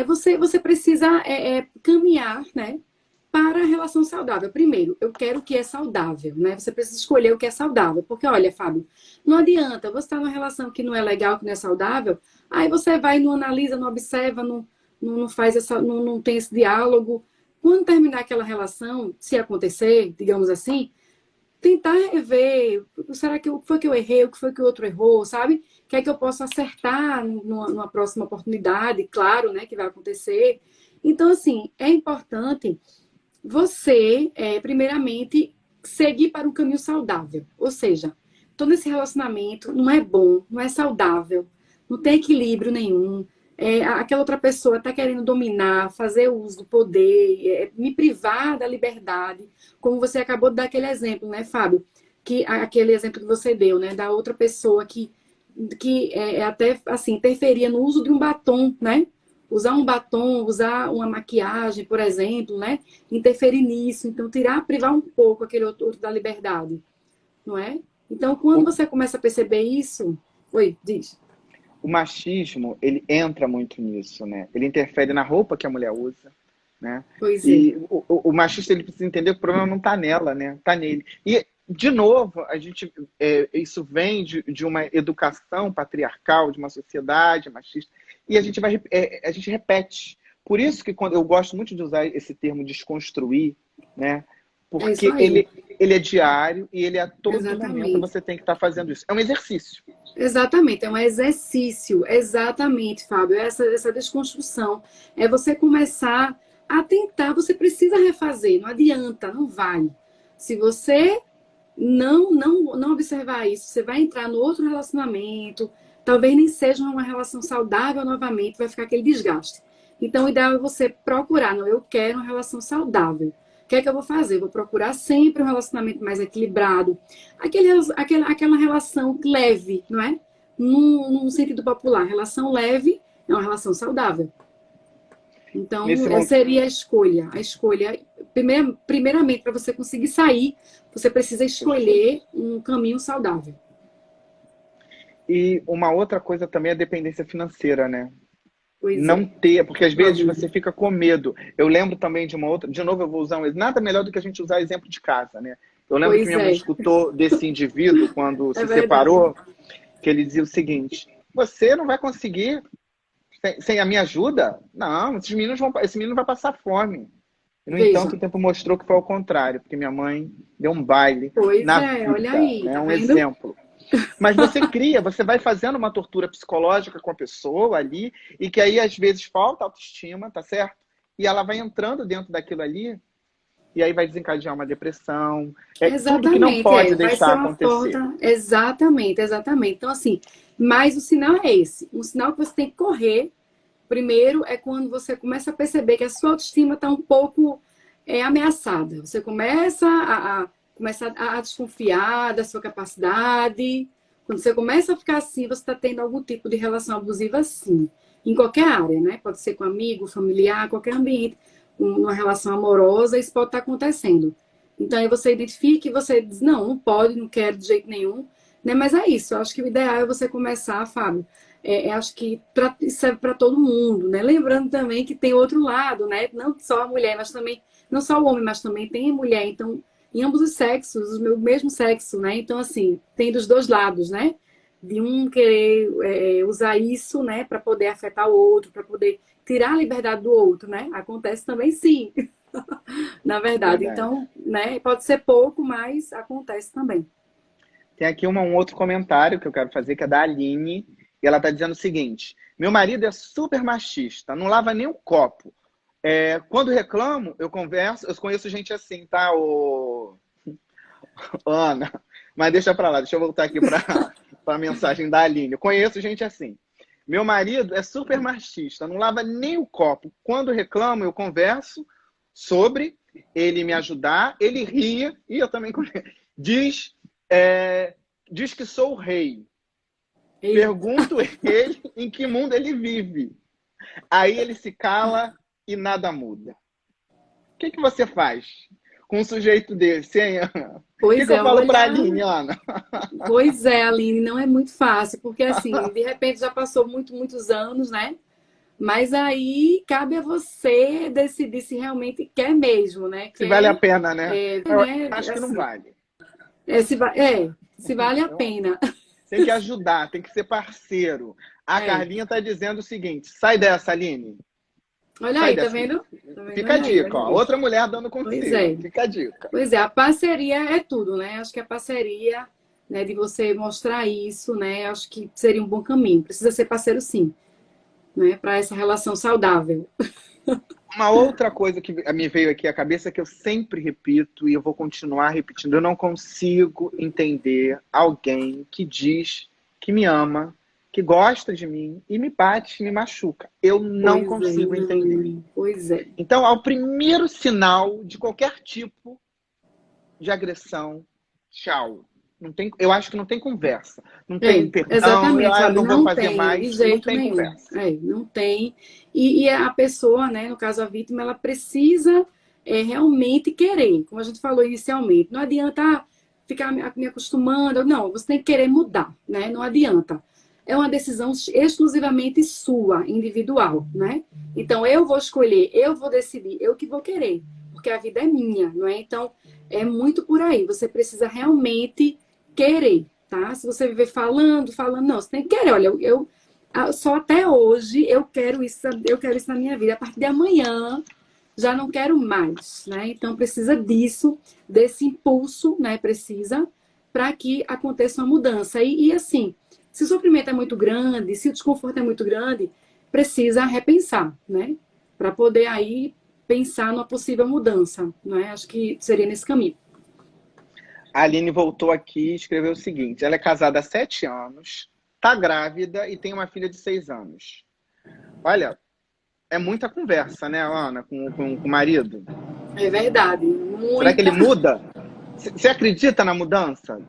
Você precisa caminhar, né? Para a relação saudável. Primeiro, eu quero o que é saudável, né? Você precisa escolher o que é saudável. Porque, olha, Fábio, não adianta você estar numa relação que não é legal, que não é saudável, aí você vai, não analisa, não observa, não faz não tem esse diálogo. Quando terminar aquela relação, se acontecer, digamos assim, tentar rever, será que o que foi que eu errei, o que foi que o outro errou, sabe? O que é que eu posso acertar numa próxima oportunidade, claro, né, que vai acontecer. Então, assim, é importante você, primeiramente, seguir para um caminho saudável. Ou seja, todo esse relacionamento não é bom, não é saudável, não tem equilíbrio nenhum. Aquela outra pessoa está querendo dominar, fazer uso do poder, me privar da liberdade, como você acabou de dar aquele exemplo, né, Fábio? Aquele exemplo que você deu, né, da outra pessoa que até assim interferia no uso de um batom, né? Usar um batom, usar uma maquiagem, por exemplo, né? Interferir nisso, então privar um pouco aquele outro da liberdade, não é? Então, quando O, você começa a perceber isso, oi, diz. o machismo, ele entra muito nisso, né? Ele interfere na roupa que a mulher usa, né? Pois é, E o machista, ele precisa entender que o problema não está nela, né? Está nele. E, de novo, isso vem de uma educação patriarcal, de uma sociedade machista, e a gente repete. Por isso que quando eu gosto muito de usar esse termo desconstruir, né? é isso Porque aí, ele é diário e ele a todo momento exatamente. você tem que estar fazendo isso. É um exercício. Exatamente, é um exercício, exatamente, Fábio, essa desconstrução. É você começar a tentar, você precisa refazer, não adianta, não vai. Se você não observar isso, você vai entrar no outro relacionamento, talvez nem seja uma relação saudável novamente, vai ficar aquele desgaste. Então, o ideal é você procurar, não, eu quero uma relação saudável. que é que eu vou fazer? Eu vou procurar sempre um relacionamento mais equilibrado. Aquela relação leve, não é? Num sentido popular. Relação leve é uma relação saudável. Então, seria a escolha. A escolha, primeiramente, para você conseguir sair, você precisa escolher um caminho saudável. E uma outra coisa também é a dependência financeira, né? Pois não é. ter, porque às vezes você fica com medo. Eu lembro também de uma outra, de novo eu vou usar nada melhor do que a gente usar exemplo de casa, né? Eu lembro que minha mãe escutou desse indivíduo quando se separou, que ele dizia o seguinte: você não vai conseguir sem a minha ajuda? Não, esse menino vai passar fome. No entanto, o tempo mostrou que foi ao contrário, porque minha mãe deu um baile na vida. Olha aí, É tá um vendo? exemplo. Mas você cria, você vai fazendo uma tortura psicológica com a pessoa ali, e que aí às vezes falta autoestima, tá certo? E ela vai entrando dentro daquilo ali, e aí vai desencadear uma depressão. Tudo que não pode deixar acontecer. Exatamente. Então, assim, mas o sinal é esse. Um sinal que você tem que correr, primeiro, é quando você começa a perceber que a sua autoestima está um pouco ameaçada. Você começa a desconfiar da sua capacidade. Quando você começa a ficar assim, você está tendo algum tipo de relação abusiva, sim. Em qualquer área, né? Pode ser com amigo, familiar, qualquer ambiente, uma relação amorosa, isso pode estar acontecendo. Então, aí você identifica e você diz, não pode, não quero de jeito nenhum. Né? Mas é isso, eu acho que o ideal é você começar, Fábio. Acho que serve para todo mundo, né? Lembrando também que tem outro lado, né? Não só a mulher, mas também, não só o homem, mas também tem a mulher. Então, em ambos os sexos, o mesmo sexo, né? Então, assim, tem dos dois lados, né? De um querer usar isso, né? Para poder afetar o outro, para poder tirar a liberdade do outro, né? Acontece também, sim. Na verdade. Então, né? Pode ser pouco, mas acontece também. Tem aqui um outro comentário que eu quero fazer, que é da Aline. E ela está dizendo o seguinte: meu marido é super machista, não lava nem o copo. Quando reclamo, eu converso, eu conheço gente assim, tá, Ana? Mas deixa pra lá, deixa eu voltar aqui para a mensagem da Aline. Eu conheço gente assim. Meu marido é super machista, não lava nem o copo. Quando reclamo, eu converso sobre ele me ajudar, ele ria, e eu também diz que sou o rei. Pergunto ele em que mundo ele vive. Aí ele se cala e nada muda. O que você faz com um sujeito desse, hein, Ana? O que eu falo para a Aline, Ana? Pois é, Aline, não é muito fácil, porque assim, de repente já passou muitos anos, né? Mas aí cabe a você decidir se realmente quer mesmo, né? Se vale a pena, né? Eu acho que assim, não vale. Se vale a pena. Tem que ajudar, tem que ser parceiro. A Carlinha está dizendo o seguinte: sai dessa, Aline. Olha aí, tá vendo? Fica a dica, ó. Outra mulher dando conselho. Fica a dica. Pois é, a parceria é tudo, né? Acho que a parceria, né, de você mostrar isso, né? Acho que seria um bom caminho. Precisa ser parceiro, sim, né? Para essa relação saudável. Uma outra coisa que me veio aqui à cabeça, que eu sempre repito e eu vou continuar repetindo: eu não consigo entender alguém que diz que me ama, que gosta de mim e me bate, me machuca. Eu não consigo entender. Pois é. Então, ao primeiro sinal de qualquer tipo de agressão, tchau. Não tem, eu acho que não tem conversa. Não tem perdão, exatamente, não vou fazer mais. De jeito não tem nenhum. Conversa. Não tem. E a pessoa, né, no caso a vítima, ela precisa realmente querer, como a gente falou inicialmente. Não adianta ficar me acostumando. Não, você tem que querer mudar, né? Não adianta. É uma decisão exclusivamente sua, individual, né? Então, eu vou escolher, eu vou decidir, eu que vou querer, porque a vida é minha, não é? Então, é muito por aí. Você precisa realmente querer, tá? Se você viver falando, não, você tem que querer. Olha, eu só até hoje eu quero isso na minha vida. A partir de amanhã já não quero mais, né? Então precisa desse impulso, né? Precisa para que aconteça uma mudança. E assim, se o sofrimento é muito grande, se o desconforto é muito grande, precisa repensar, né? Para poder aí pensar numa possível mudança, não é? Acho que seria nesse caminho. A Aline voltou aqui e escreveu o seguinte: ela é casada há 7 anos, tá grávida e tem uma filha de 6 anos. Olha, é muita conversa, né, Ana, com o marido? É verdade. Será que ele Muita. muda? Você acredita na mudança?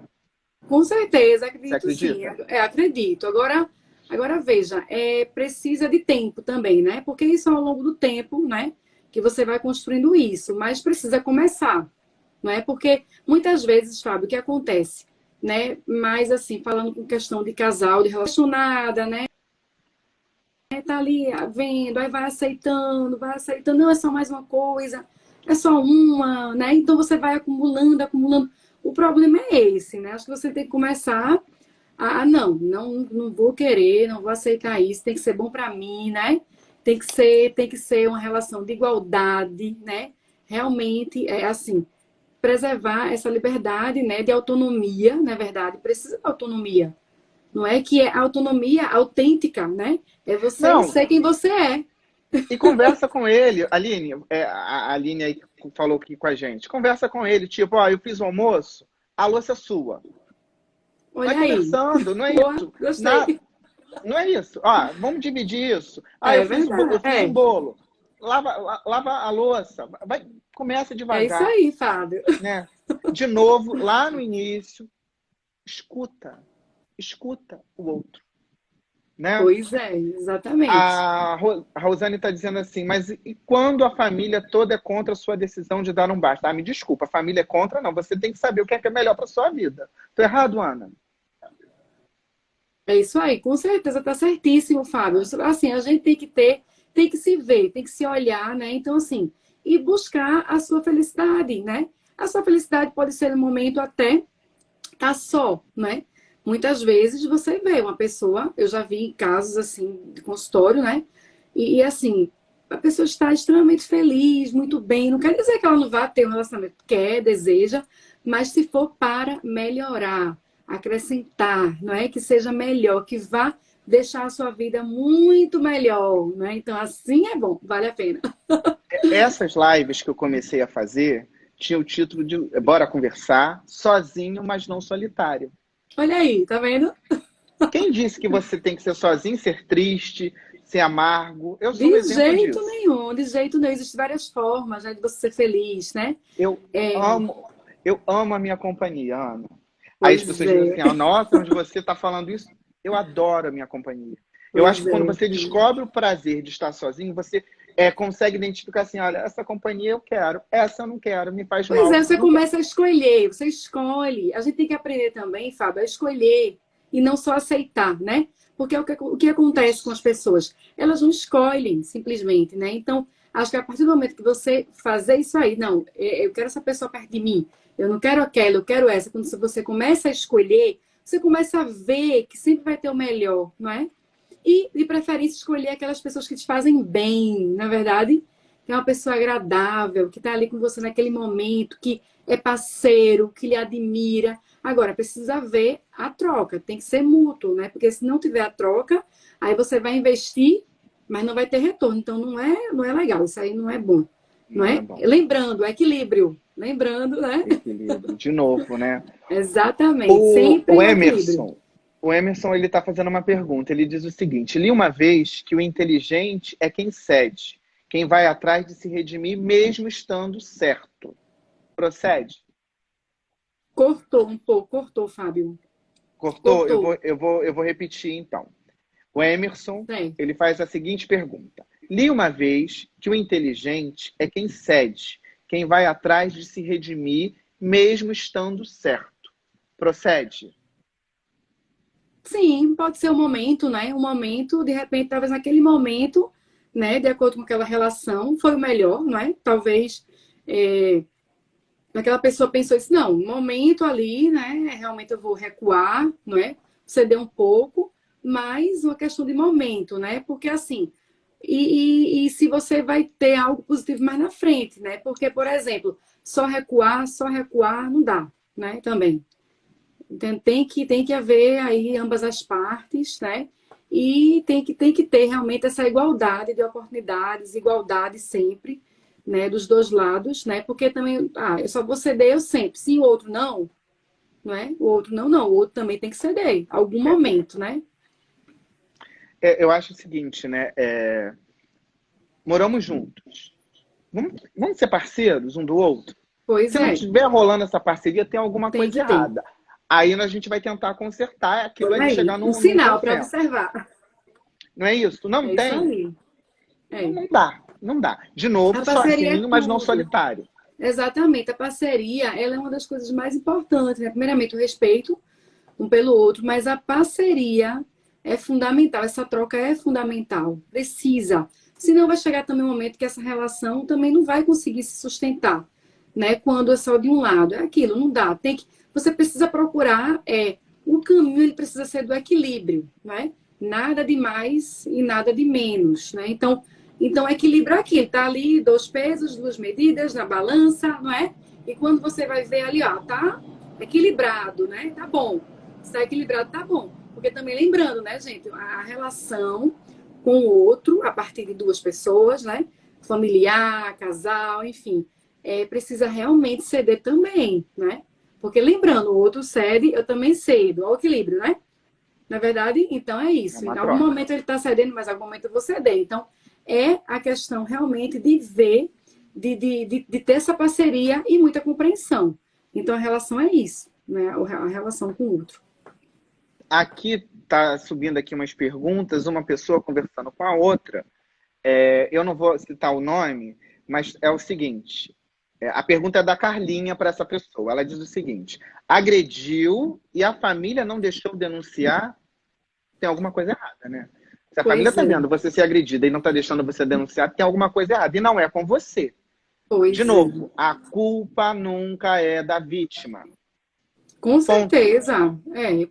Com certeza, Você acredito sim. acredita? Acredito. Agora veja, precisa de tempo também, né? Porque isso é ao longo do tempo, né? Que você vai construindo isso, mas precisa começar, não é? Porque muitas vezes, Fábio, o que acontece, né? Mas assim, falando com questão de casal, de relacionada, né? Tá ali vendo, aí vai aceitando, não é só mais uma coisa, é só uma, né? Então você vai acumulando, acumulando. O problema é esse, né? Acho que você tem que começar não vou querer, não vou aceitar isso, tem que ser bom para mim, né? Tem que ser uma relação de igualdade, né? Realmente é assim, preservar essa liberdade, né, de autonomia, na verdade, precisa de autonomia. Não é que é autonomia autêntica, né? É você Não, ser quem você é. e conversa com ele, Aline, a Aline aí que falou aqui com a gente. Conversa com ele, tipo, ó, eu fiz o almoço, a louça é sua. Vai Olha aí. conversando, não é Boa, isso. gostei. Não é isso. Ó, vamos dividir isso. Ah, É verdade. eu fiz um bolo. Lava a louça. Começa É isso devagar, aí, Fábio. né? De novo, lá no início, escuta. Escuta o outro, né? Pois é, exatamente. A Rosane está dizendo assim, mas e quando a família toda é contra a sua decisão de dar um basta? Ah, me desculpa, a família é contra, não. Você tem que saber o que é melhor para sua vida. Tô errado, Ana? É isso aí, com certeza, tá certíssimo, Fábio. Assim, a gente tem que se ver, tem que se olhar, né? Então, assim, e buscar a sua felicidade, né? A sua felicidade pode ser no momento até tá só, né? Muitas vezes você vê uma pessoa, eu já vi casos assim de consultório, né? Assim, a pessoa está extremamente feliz, muito bem. Não quer dizer que ela não vá ter um relacionamento, quer, deseja, mas se for para melhorar, acrescentar, não é? Que seja melhor, que vá deixar a sua vida muito melhor, né? Então, assim é bom, vale a pena. Essas lives que eu comecei a fazer tinha o título de Bora Conversar, sozinho, mas não solitário. Olha aí, tá vendo? Quem disse que você tem que ser sozinho, ser triste, ser amargo? Eu sou um De exemplo jeito disso. nenhum, de jeito nenhum. Existem várias formas, né, de você ser feliz, né? Eu É, amo, eu amo a minha companhia, Ana. Aí as pois pessoas dizem é, assim, ah, nossa, onde você está falando isso? Eu adoro a minha companhia. Eu acho pois que quando é. você descobre o prazer de estar sozinho, você consegue identificar assim, olha, essa companhia eu quero, essa eu não quero, me faz Pois é, mal, você não quero. começa a escolher, você escolhe. A gente tem que aprender também, Fábio, a escolher e não só aceitar, né? Porque o que acontece com as pessoas? Elas não escolhem, simplesmente, né? Então, acho que a partir do momento que você fazer isso aí, não, eu quero essa pessoa perto de mim, eu não quero aquela, eu quero essa. Quando você começa a escolher, você começa a ver que sempre vai ter o melhor, não é? E, de preferência, escolher aquelas pessoas que te fazem bem, na verdade, que é uma pessoa agradável, que está ali com você naquele momento, que é parceiro, que lhe admira. Agora, precisa ver a troca, tem que ser mútuo, né? Porque se não tiver a troca, aí você vai investir, mas não vai ter retorno. Então, não é legal, isso aí não é bom, não Não é é? bom. Lembrando, equilíbrio. Lembrando, né? Equilíbrio, de novo, né? Exatamente, sempre O o equilíbrio. Emerson, ele está fazendo uma pergunta. Ele diz o seguinte: li uma vez que o inteligente é quem cede, quem vai atrás de se redimir mesmo estando certo. Procede? Cortou um pouco, cortou, Fábio. Cortou? Cortou. Eu vou repetir então. O Emerson, Tem. ele faz a seguinte pergunta: li uma vez que o inteligente é quem cede, quem vai atrás de se redimir mesmo estando certo. Procede? Sim, pode ser um momento, né? Um momento, de repente, talvez naquele momento, né? De acordo com aquela relação, foi o melhor, não é? Talvez aquela pessoa pensou isso, não, um momento ali, né? Realmente eu vou recuar, não é? Ceder um pouco, mas uma questão de momento, né? Porque assim, e se você vai ter algo positivo mais na frente, né? Porque, por exemplo, só recuar não dá, né? Também. Então, tem que haver aí ambas as partes, né? E tem que ter realmente essa igualdade de oportunidades, igualdade sempre, né? Dos dois lados, né? Porque também, eu só vou ceder eu sempre. Se o outro não é? O outro não. O outro também tem que ceder, em algum momento, né? Eu acho o seguinte, né? Moramos juntos. Vamos ser parceiros um do outro? Pois Se não é, estiver rolando essa parceria, tem alguma tem coisa que ter. errada. Aí a gente vai tentar consertar aquilo Olha ali, aí, chegar um num sinal para consenso. observar. Não é isso? Não É isso tem? aí. É. Não dá. Não dá. De A novo, parceria é sozinho, mas não tudo. solitário. Exatamente. A parceria, ela é uma das coisas mais importantes, né? Primeiramente, o respeito um pelo outro, mas a parceria é fundamental. Essa troca é fundamental. Precisa. Senão vai chegar também um momento que essa relação também não vai conseguir se sustentar, né? Quando é só de um lado. É aquilo, não dá. Você precisa procurar, o caminho ele precisa ser do equilíbrio, né? Nada de mais e nada de menos, né? Então equilibra aquilo, tá ali 2 pesos, 2 medidas na balança, não é? E quando você vai ver ali, ó, tá equilibrado, né? Tá bom. Está equilibrado, tá bom. Porque também lembrando, né, gente, a relação com o outro, a partir de 2 pessoas, né? Familiar, casal, enfim, precisa realmente ceder também, né? Porque lembrando, o outro cede, eu também cedo. Olha o equilíbrio, né? Na verdade, então é É isso. uma Em algum troca. momento ele está cedendo, mas em algum momento eu vou ceder. Então, é a questão realmente de ver, de ter essa parceria e muita compreensão. Então, a relação é isso, né? A relação com o outro. Aqui tá subindo aqui umas perguntas, uma pessoa conversando com a outra. Eu não vou citar o nome, mas é o seguinte. A pergunta é da Carlinha para essa pessoa. Ela diz o seguinte: agrediu e a família não deixou denunciar, tem alguma coisa errada, né? Se a família Pois está é, vendo você ser agredida e não está deixando você denunciar, tem alguma coisa errada. E não é com você. De pois é. novo, a culpa nunca é da vítima. Com Ponto. certeza.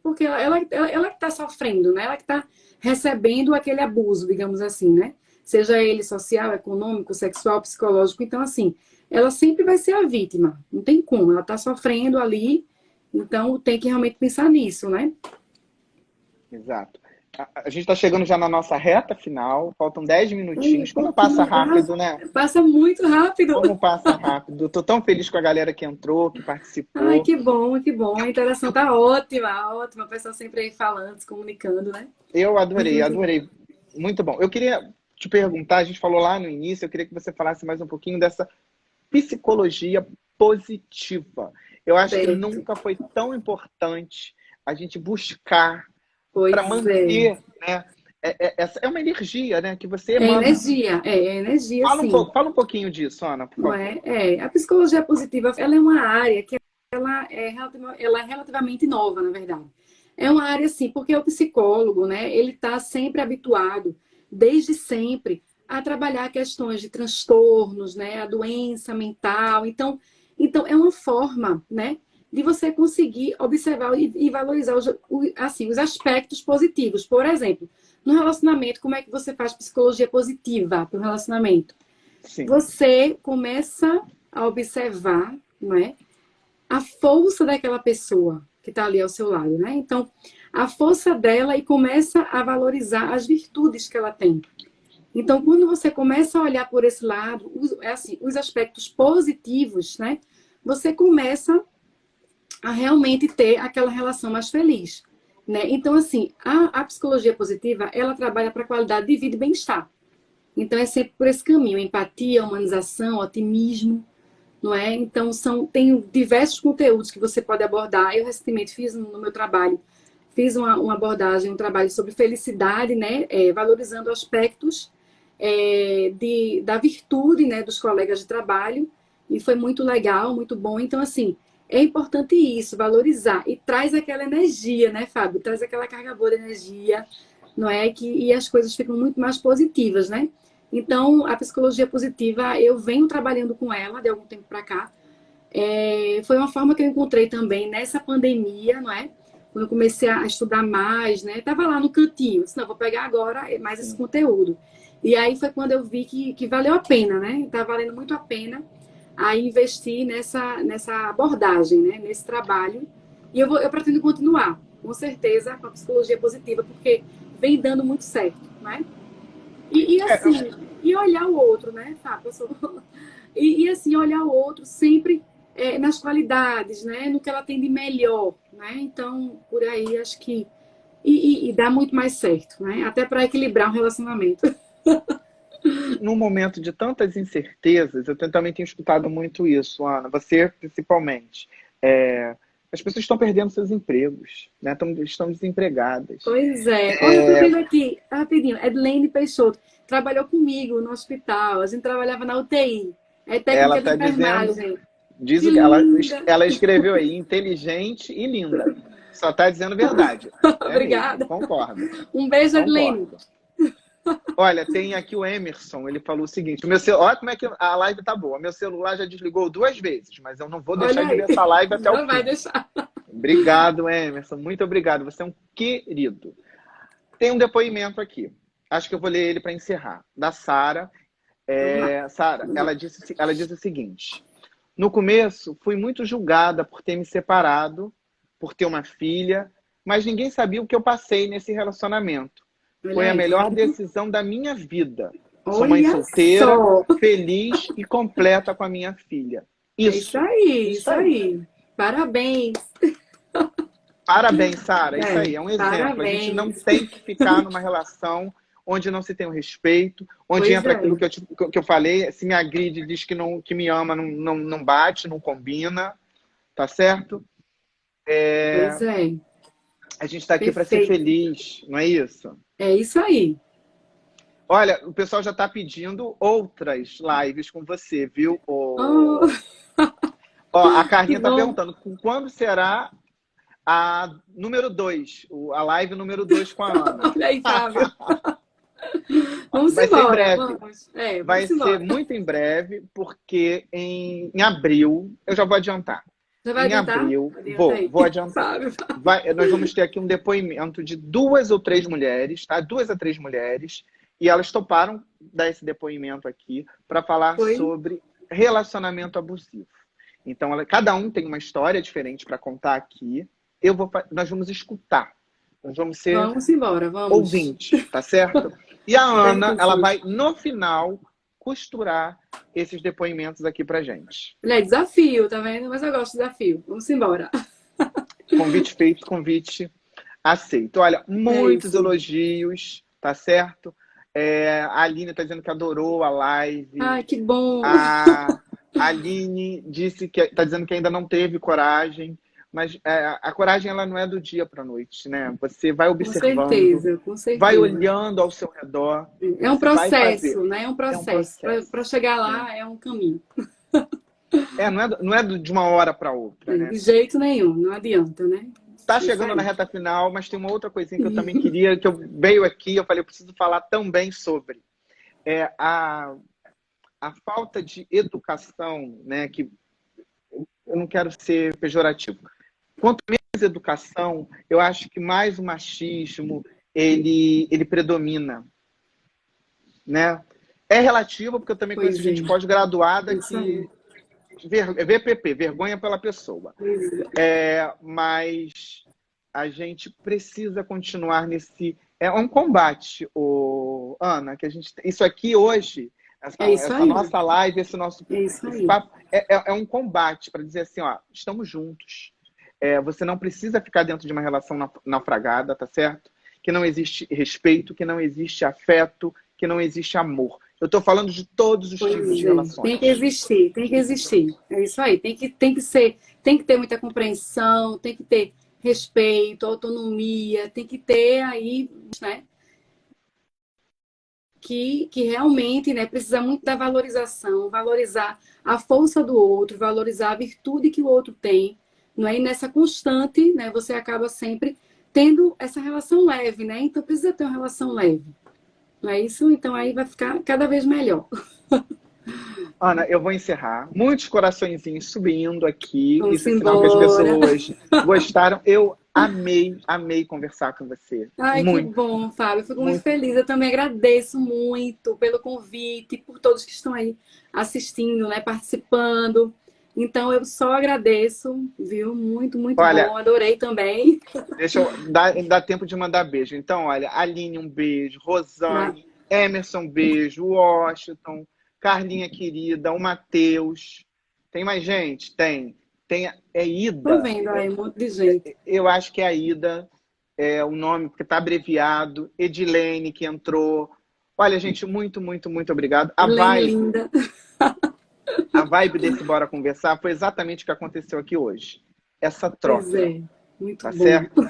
Porque ela que está sofrendo, né? Ela que está recebendo aquele abuso, digamos assim, né? Seja ele social, econômico, sexual, psicológico. Então, assim, ela sempre vai ser a vítima. Não tem como. Ela está sofrendo ali. Então, tem que realmente pensar nisso, né? Exato. A gente está chegando já na nossa reta final, faltam 10 Um minutinhos. Como passa pouquinho já. rápido, né? Passa muito rápido. Como passa rápido. Estou tão feliz com a galera que entrou, que Ai, participou. que bom, que bom. A interação tá ótima, ótima. O pessoal sempre aí falando, se comunicando, né? Eu adorei, Muito bom. adorei. Muito bom. Eu queria te perguntar, a gente falou lá no início, eu queria que você falasse mais um pouquinho dessa psicologia positiva. Eu acho que Certo. nunca foi tão importante a gente buscar para Pois é. manter, né? Essa é uma energia, né, que você É emana. energia, é energia, sim. Fala um pouquinho disso, Ana, por Não favor. é? A psicologia positiva, ela é uma área que ela é relativamente nova, na verdade. É uma área, sim, porque o psicólogo, né, ele está sempre habituado, desde sempre, a trabalhar questões de transtornos, né, a doença mental. Então é uma forma, né, de você conseguir observar e valorizar assim, os aspectos positivos. Por exemplo, no relacionamento, como é que você faz psicologia positiva para o relacionamento? Sim. Você começa a observar, não é, a força daquela pessoa que está ali ao seu lado, né? Então, a força dela e começa a valorizar as virtudes que ela tem. Então, quando você começa a olhar por esse lado, os aspectos positivos, né? Você começa a realmente ter aquela relação mais feliz, né? Então, assim, a psicologia positiva, ela trabalha para qualidade de vida e bem-estar. Então é sempre por esse caminho, empatia, humanização, otimismo, não é? Então tem diversos conteúdos que você pode abordar. Eu recentemente fiz no meu trabalho, fiz uma abordagem, um trabalho sobre felicidade, né? Valorizando aspectos da virtude, né? Dos colegas de trabalho, e foi muito legal, muito bom. Então, assim, é importante isso, valorizar, e traz aquela energia, né, Fábio? Traz aquela carga boa de energia, não é? E as coisas ficam muito mais positivas, né? Então, a psicologia positiva, eu venho trabalhando com ela de algum tempo para cá. Foi uma forma que eu encontrei também nessa pandemia, não é? Quando eu comecei a estudar mais, né? Tava lá no cantinho, disse, não, vou pegar agora mais esse Sim. conteúdo. E aí foi quando eu vi que valeu a pena, né? Tá valendo muito a pena aí investir nessa abordagem, né? Nesse trabalho. E eu pretendo continuar, com certeza, com a psicologia positiva, porque vem dando muito certo, né? Assim, e olhar o outro, né, Fábio? Assim, olhar o outro sempre nas qualidades, né? No que ela tem de melhor, né? Então, por aí, acho que... E dá muito mais certo, né? Até para equilibrar um relacionamento. num momento de tantas incertezas, eu também tenho escutado muito isso, Ana, você principalmente. As pessoas estão perdendo seus empregos, né? Estão desempregadas. Pois é. Olha, eu tô vendo aqui, rapidinho, Edlene Peixoto. Trabalhou comigo no hospital. A gente trabalhava na UTI. É Ela técnica de está dizendo, enfermagem. diz Que o que ela, linda. ela escreveu aí, inteligente e linda. Só está dizendo verdade. É mesmo, Obrigada. concordo. Um beijo, Edlene. Concordo. Olha, tem aqui o Emerson, ele falou o seguinte, olha como é que a live tá boa. Meu celular já desligou 2 vezes, mas eu não vou deixar Olha de aí. ver essa live até o Não vai fim. deixar. Obrigado, Emerson. Muito obrigado. Você é um querido. Tem um depoimento aqui. Acho que eu vou ler ele para encerrar. Da Sara. Sara, ela disse o seguinte. No começo, fui muito julgada por ter me separado, por ter uma filha, mas ninguém sabia o que eu passei nesse relacionamento. Olha Foi a aí. melhor decisão da minha vida. Sou mãe Olha solteira, só. feliz e completa com a minha filha. É isso aí, Isso isso aí. aí. Parabéns. Parabéns, Sara. Isso aí, é um exemplo. Parabéns. A gente não tem que ficar numa relação onde não se tem o respeito, onde Pois entra é. aquilo que eu falei, se me agride, diz que me ama, não bate, não combina, tá certo? Pois é. A gente está aqui para ser Perfeito. feliz, não é isso? É isso aí. Olha, o pessoal já está pedindo outras lives com você, viu? Oh, Ó, a Carlinha que está bom. perguntando quando será a número 2, a live número 2 com a Ana. Olha aí, Fábio. Vamos Vai ser em embora. breve. Vamos. Vai Vamos ser embora. muito em breve, porque em abril, eu já vou adiantar. Já vai Em adiantar? abril, Adianta aí. vou adiantar. Fábio. Nós vamos ter aqui um depoimento de 2 ou 3 mulheres, tá? 2 a 3 mulheres, e elas toparam dar esse depoimento aqui para falar Foi? sobre relacionamento abusivo. Então, cada um tem uma história diferente para contar aqui. Nós vamos escutar. Nós vamos ser Vamos embora, vamos. ouvintes, tá certo? E a Ana, Certo, ela sim. vai, no final, costurar esses depoimentos aqui pra gente. Olha aí, desafio, tá vendo? Mas eu gosto de desafio. Vamos embora. Convite feito, convite aceito. Olha, muitos isso. elogios, tá certo? A Aline tá dizendo que adorou a live. Ai, que bom. A Aline disse que tá dizendo que ainda não teve coragem. Mas a coragem, ela não é do dia para a noite, né? Você vai observando, Com certeza. vai olhando ao seu redor. É um você vai fazer. processo, né? É um processo. Para chegar lá é um caminho. Não é de uma hora para outra, né? De jeito nenhum, não adianta, né? Tá Isso chegando aí. na reta final, mas tem uma outra coisinha que eu também queria, que eu veio aqui, eu falei, eu preciso falar também sobre. A falta de educação, né? Que eu não quero ser pejorativo. Quanto menos educação, eu acho que mais o machismo ele predomina, né? É relativo, porque eu também Pois conheço gente é. pós-graduada Isso aí. que VPP, vergonha pela pessoa. Pois é. Mas a gente precisa continuar nesse... É um combate, Ana, que a gente... Isso aqui hoje, essa nossa live, esse nosso esse papo, é um combate para dizer assim, ó, estamos juntos. Você não precisa ficar dentro de uma relação naufragada, tá certo? Que não existe respeito, que não existe afeto, que não existe amor. Eu estou falando de todos os tipos de relações. Tem que existir, tem que existir. É isso aí. Tem que ter muita compreensão, tem que ter respeito, autonomia, tem que ter aí, né? Que realmente, né, precisa muito da valorização, valorizar a força do outro, valorizar a virtude que o outro tem, não é? E nessa constante, né, você acaba sempre tendo essa relação leve, né? Então precisa ter uma relação leve. Não é isso? Então aí vai ficar cada vez melhor. Ana, eu vou encerrar. Muitos coraçõezinhos subindo aqui. Vamos Isso é sinal que as embora. pessoas gostaram. Eu amei conversar com você. Ai, muito. que bom, Fábio. Fico muito feliz. Eu também agradeço muito pelo convite, por todos que estão aí assistindo, né, participando. Então, eu só agradeço, viu? Muito, muito olha, bom. Adorei também. Deixa eu dar tempo de mandar beijo. Então, olha, Aline, um beijo. Rosane, Emerson, beijo. Washington, Carlinha querida, o Matheus. Tem mais gente? Tem. É Ida. Tô vendo aí um monte de gente. Eu acho que é a Ida, o nome, porque tá abreviado. Edilene, que entrou. Olha, gente, muito, muito, muito obrigado. Linda. A vibe desse Bora Conversar foi exatamente o que aconteceu aqui hoje. Essa troca. Pois é, muito Tá bom. certo?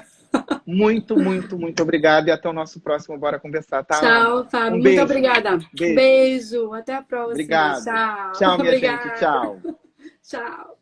Muito, muito, muito obrigado. E até o nosso próximo Bora Conversar, tá? Tchau, Fábio. Um Muito beijo. obrigada. Beijo. Beijo. Até a próxima. Obrigado. Tchau. Tchau, minha Obrigada. gente. Tchau. Tchau.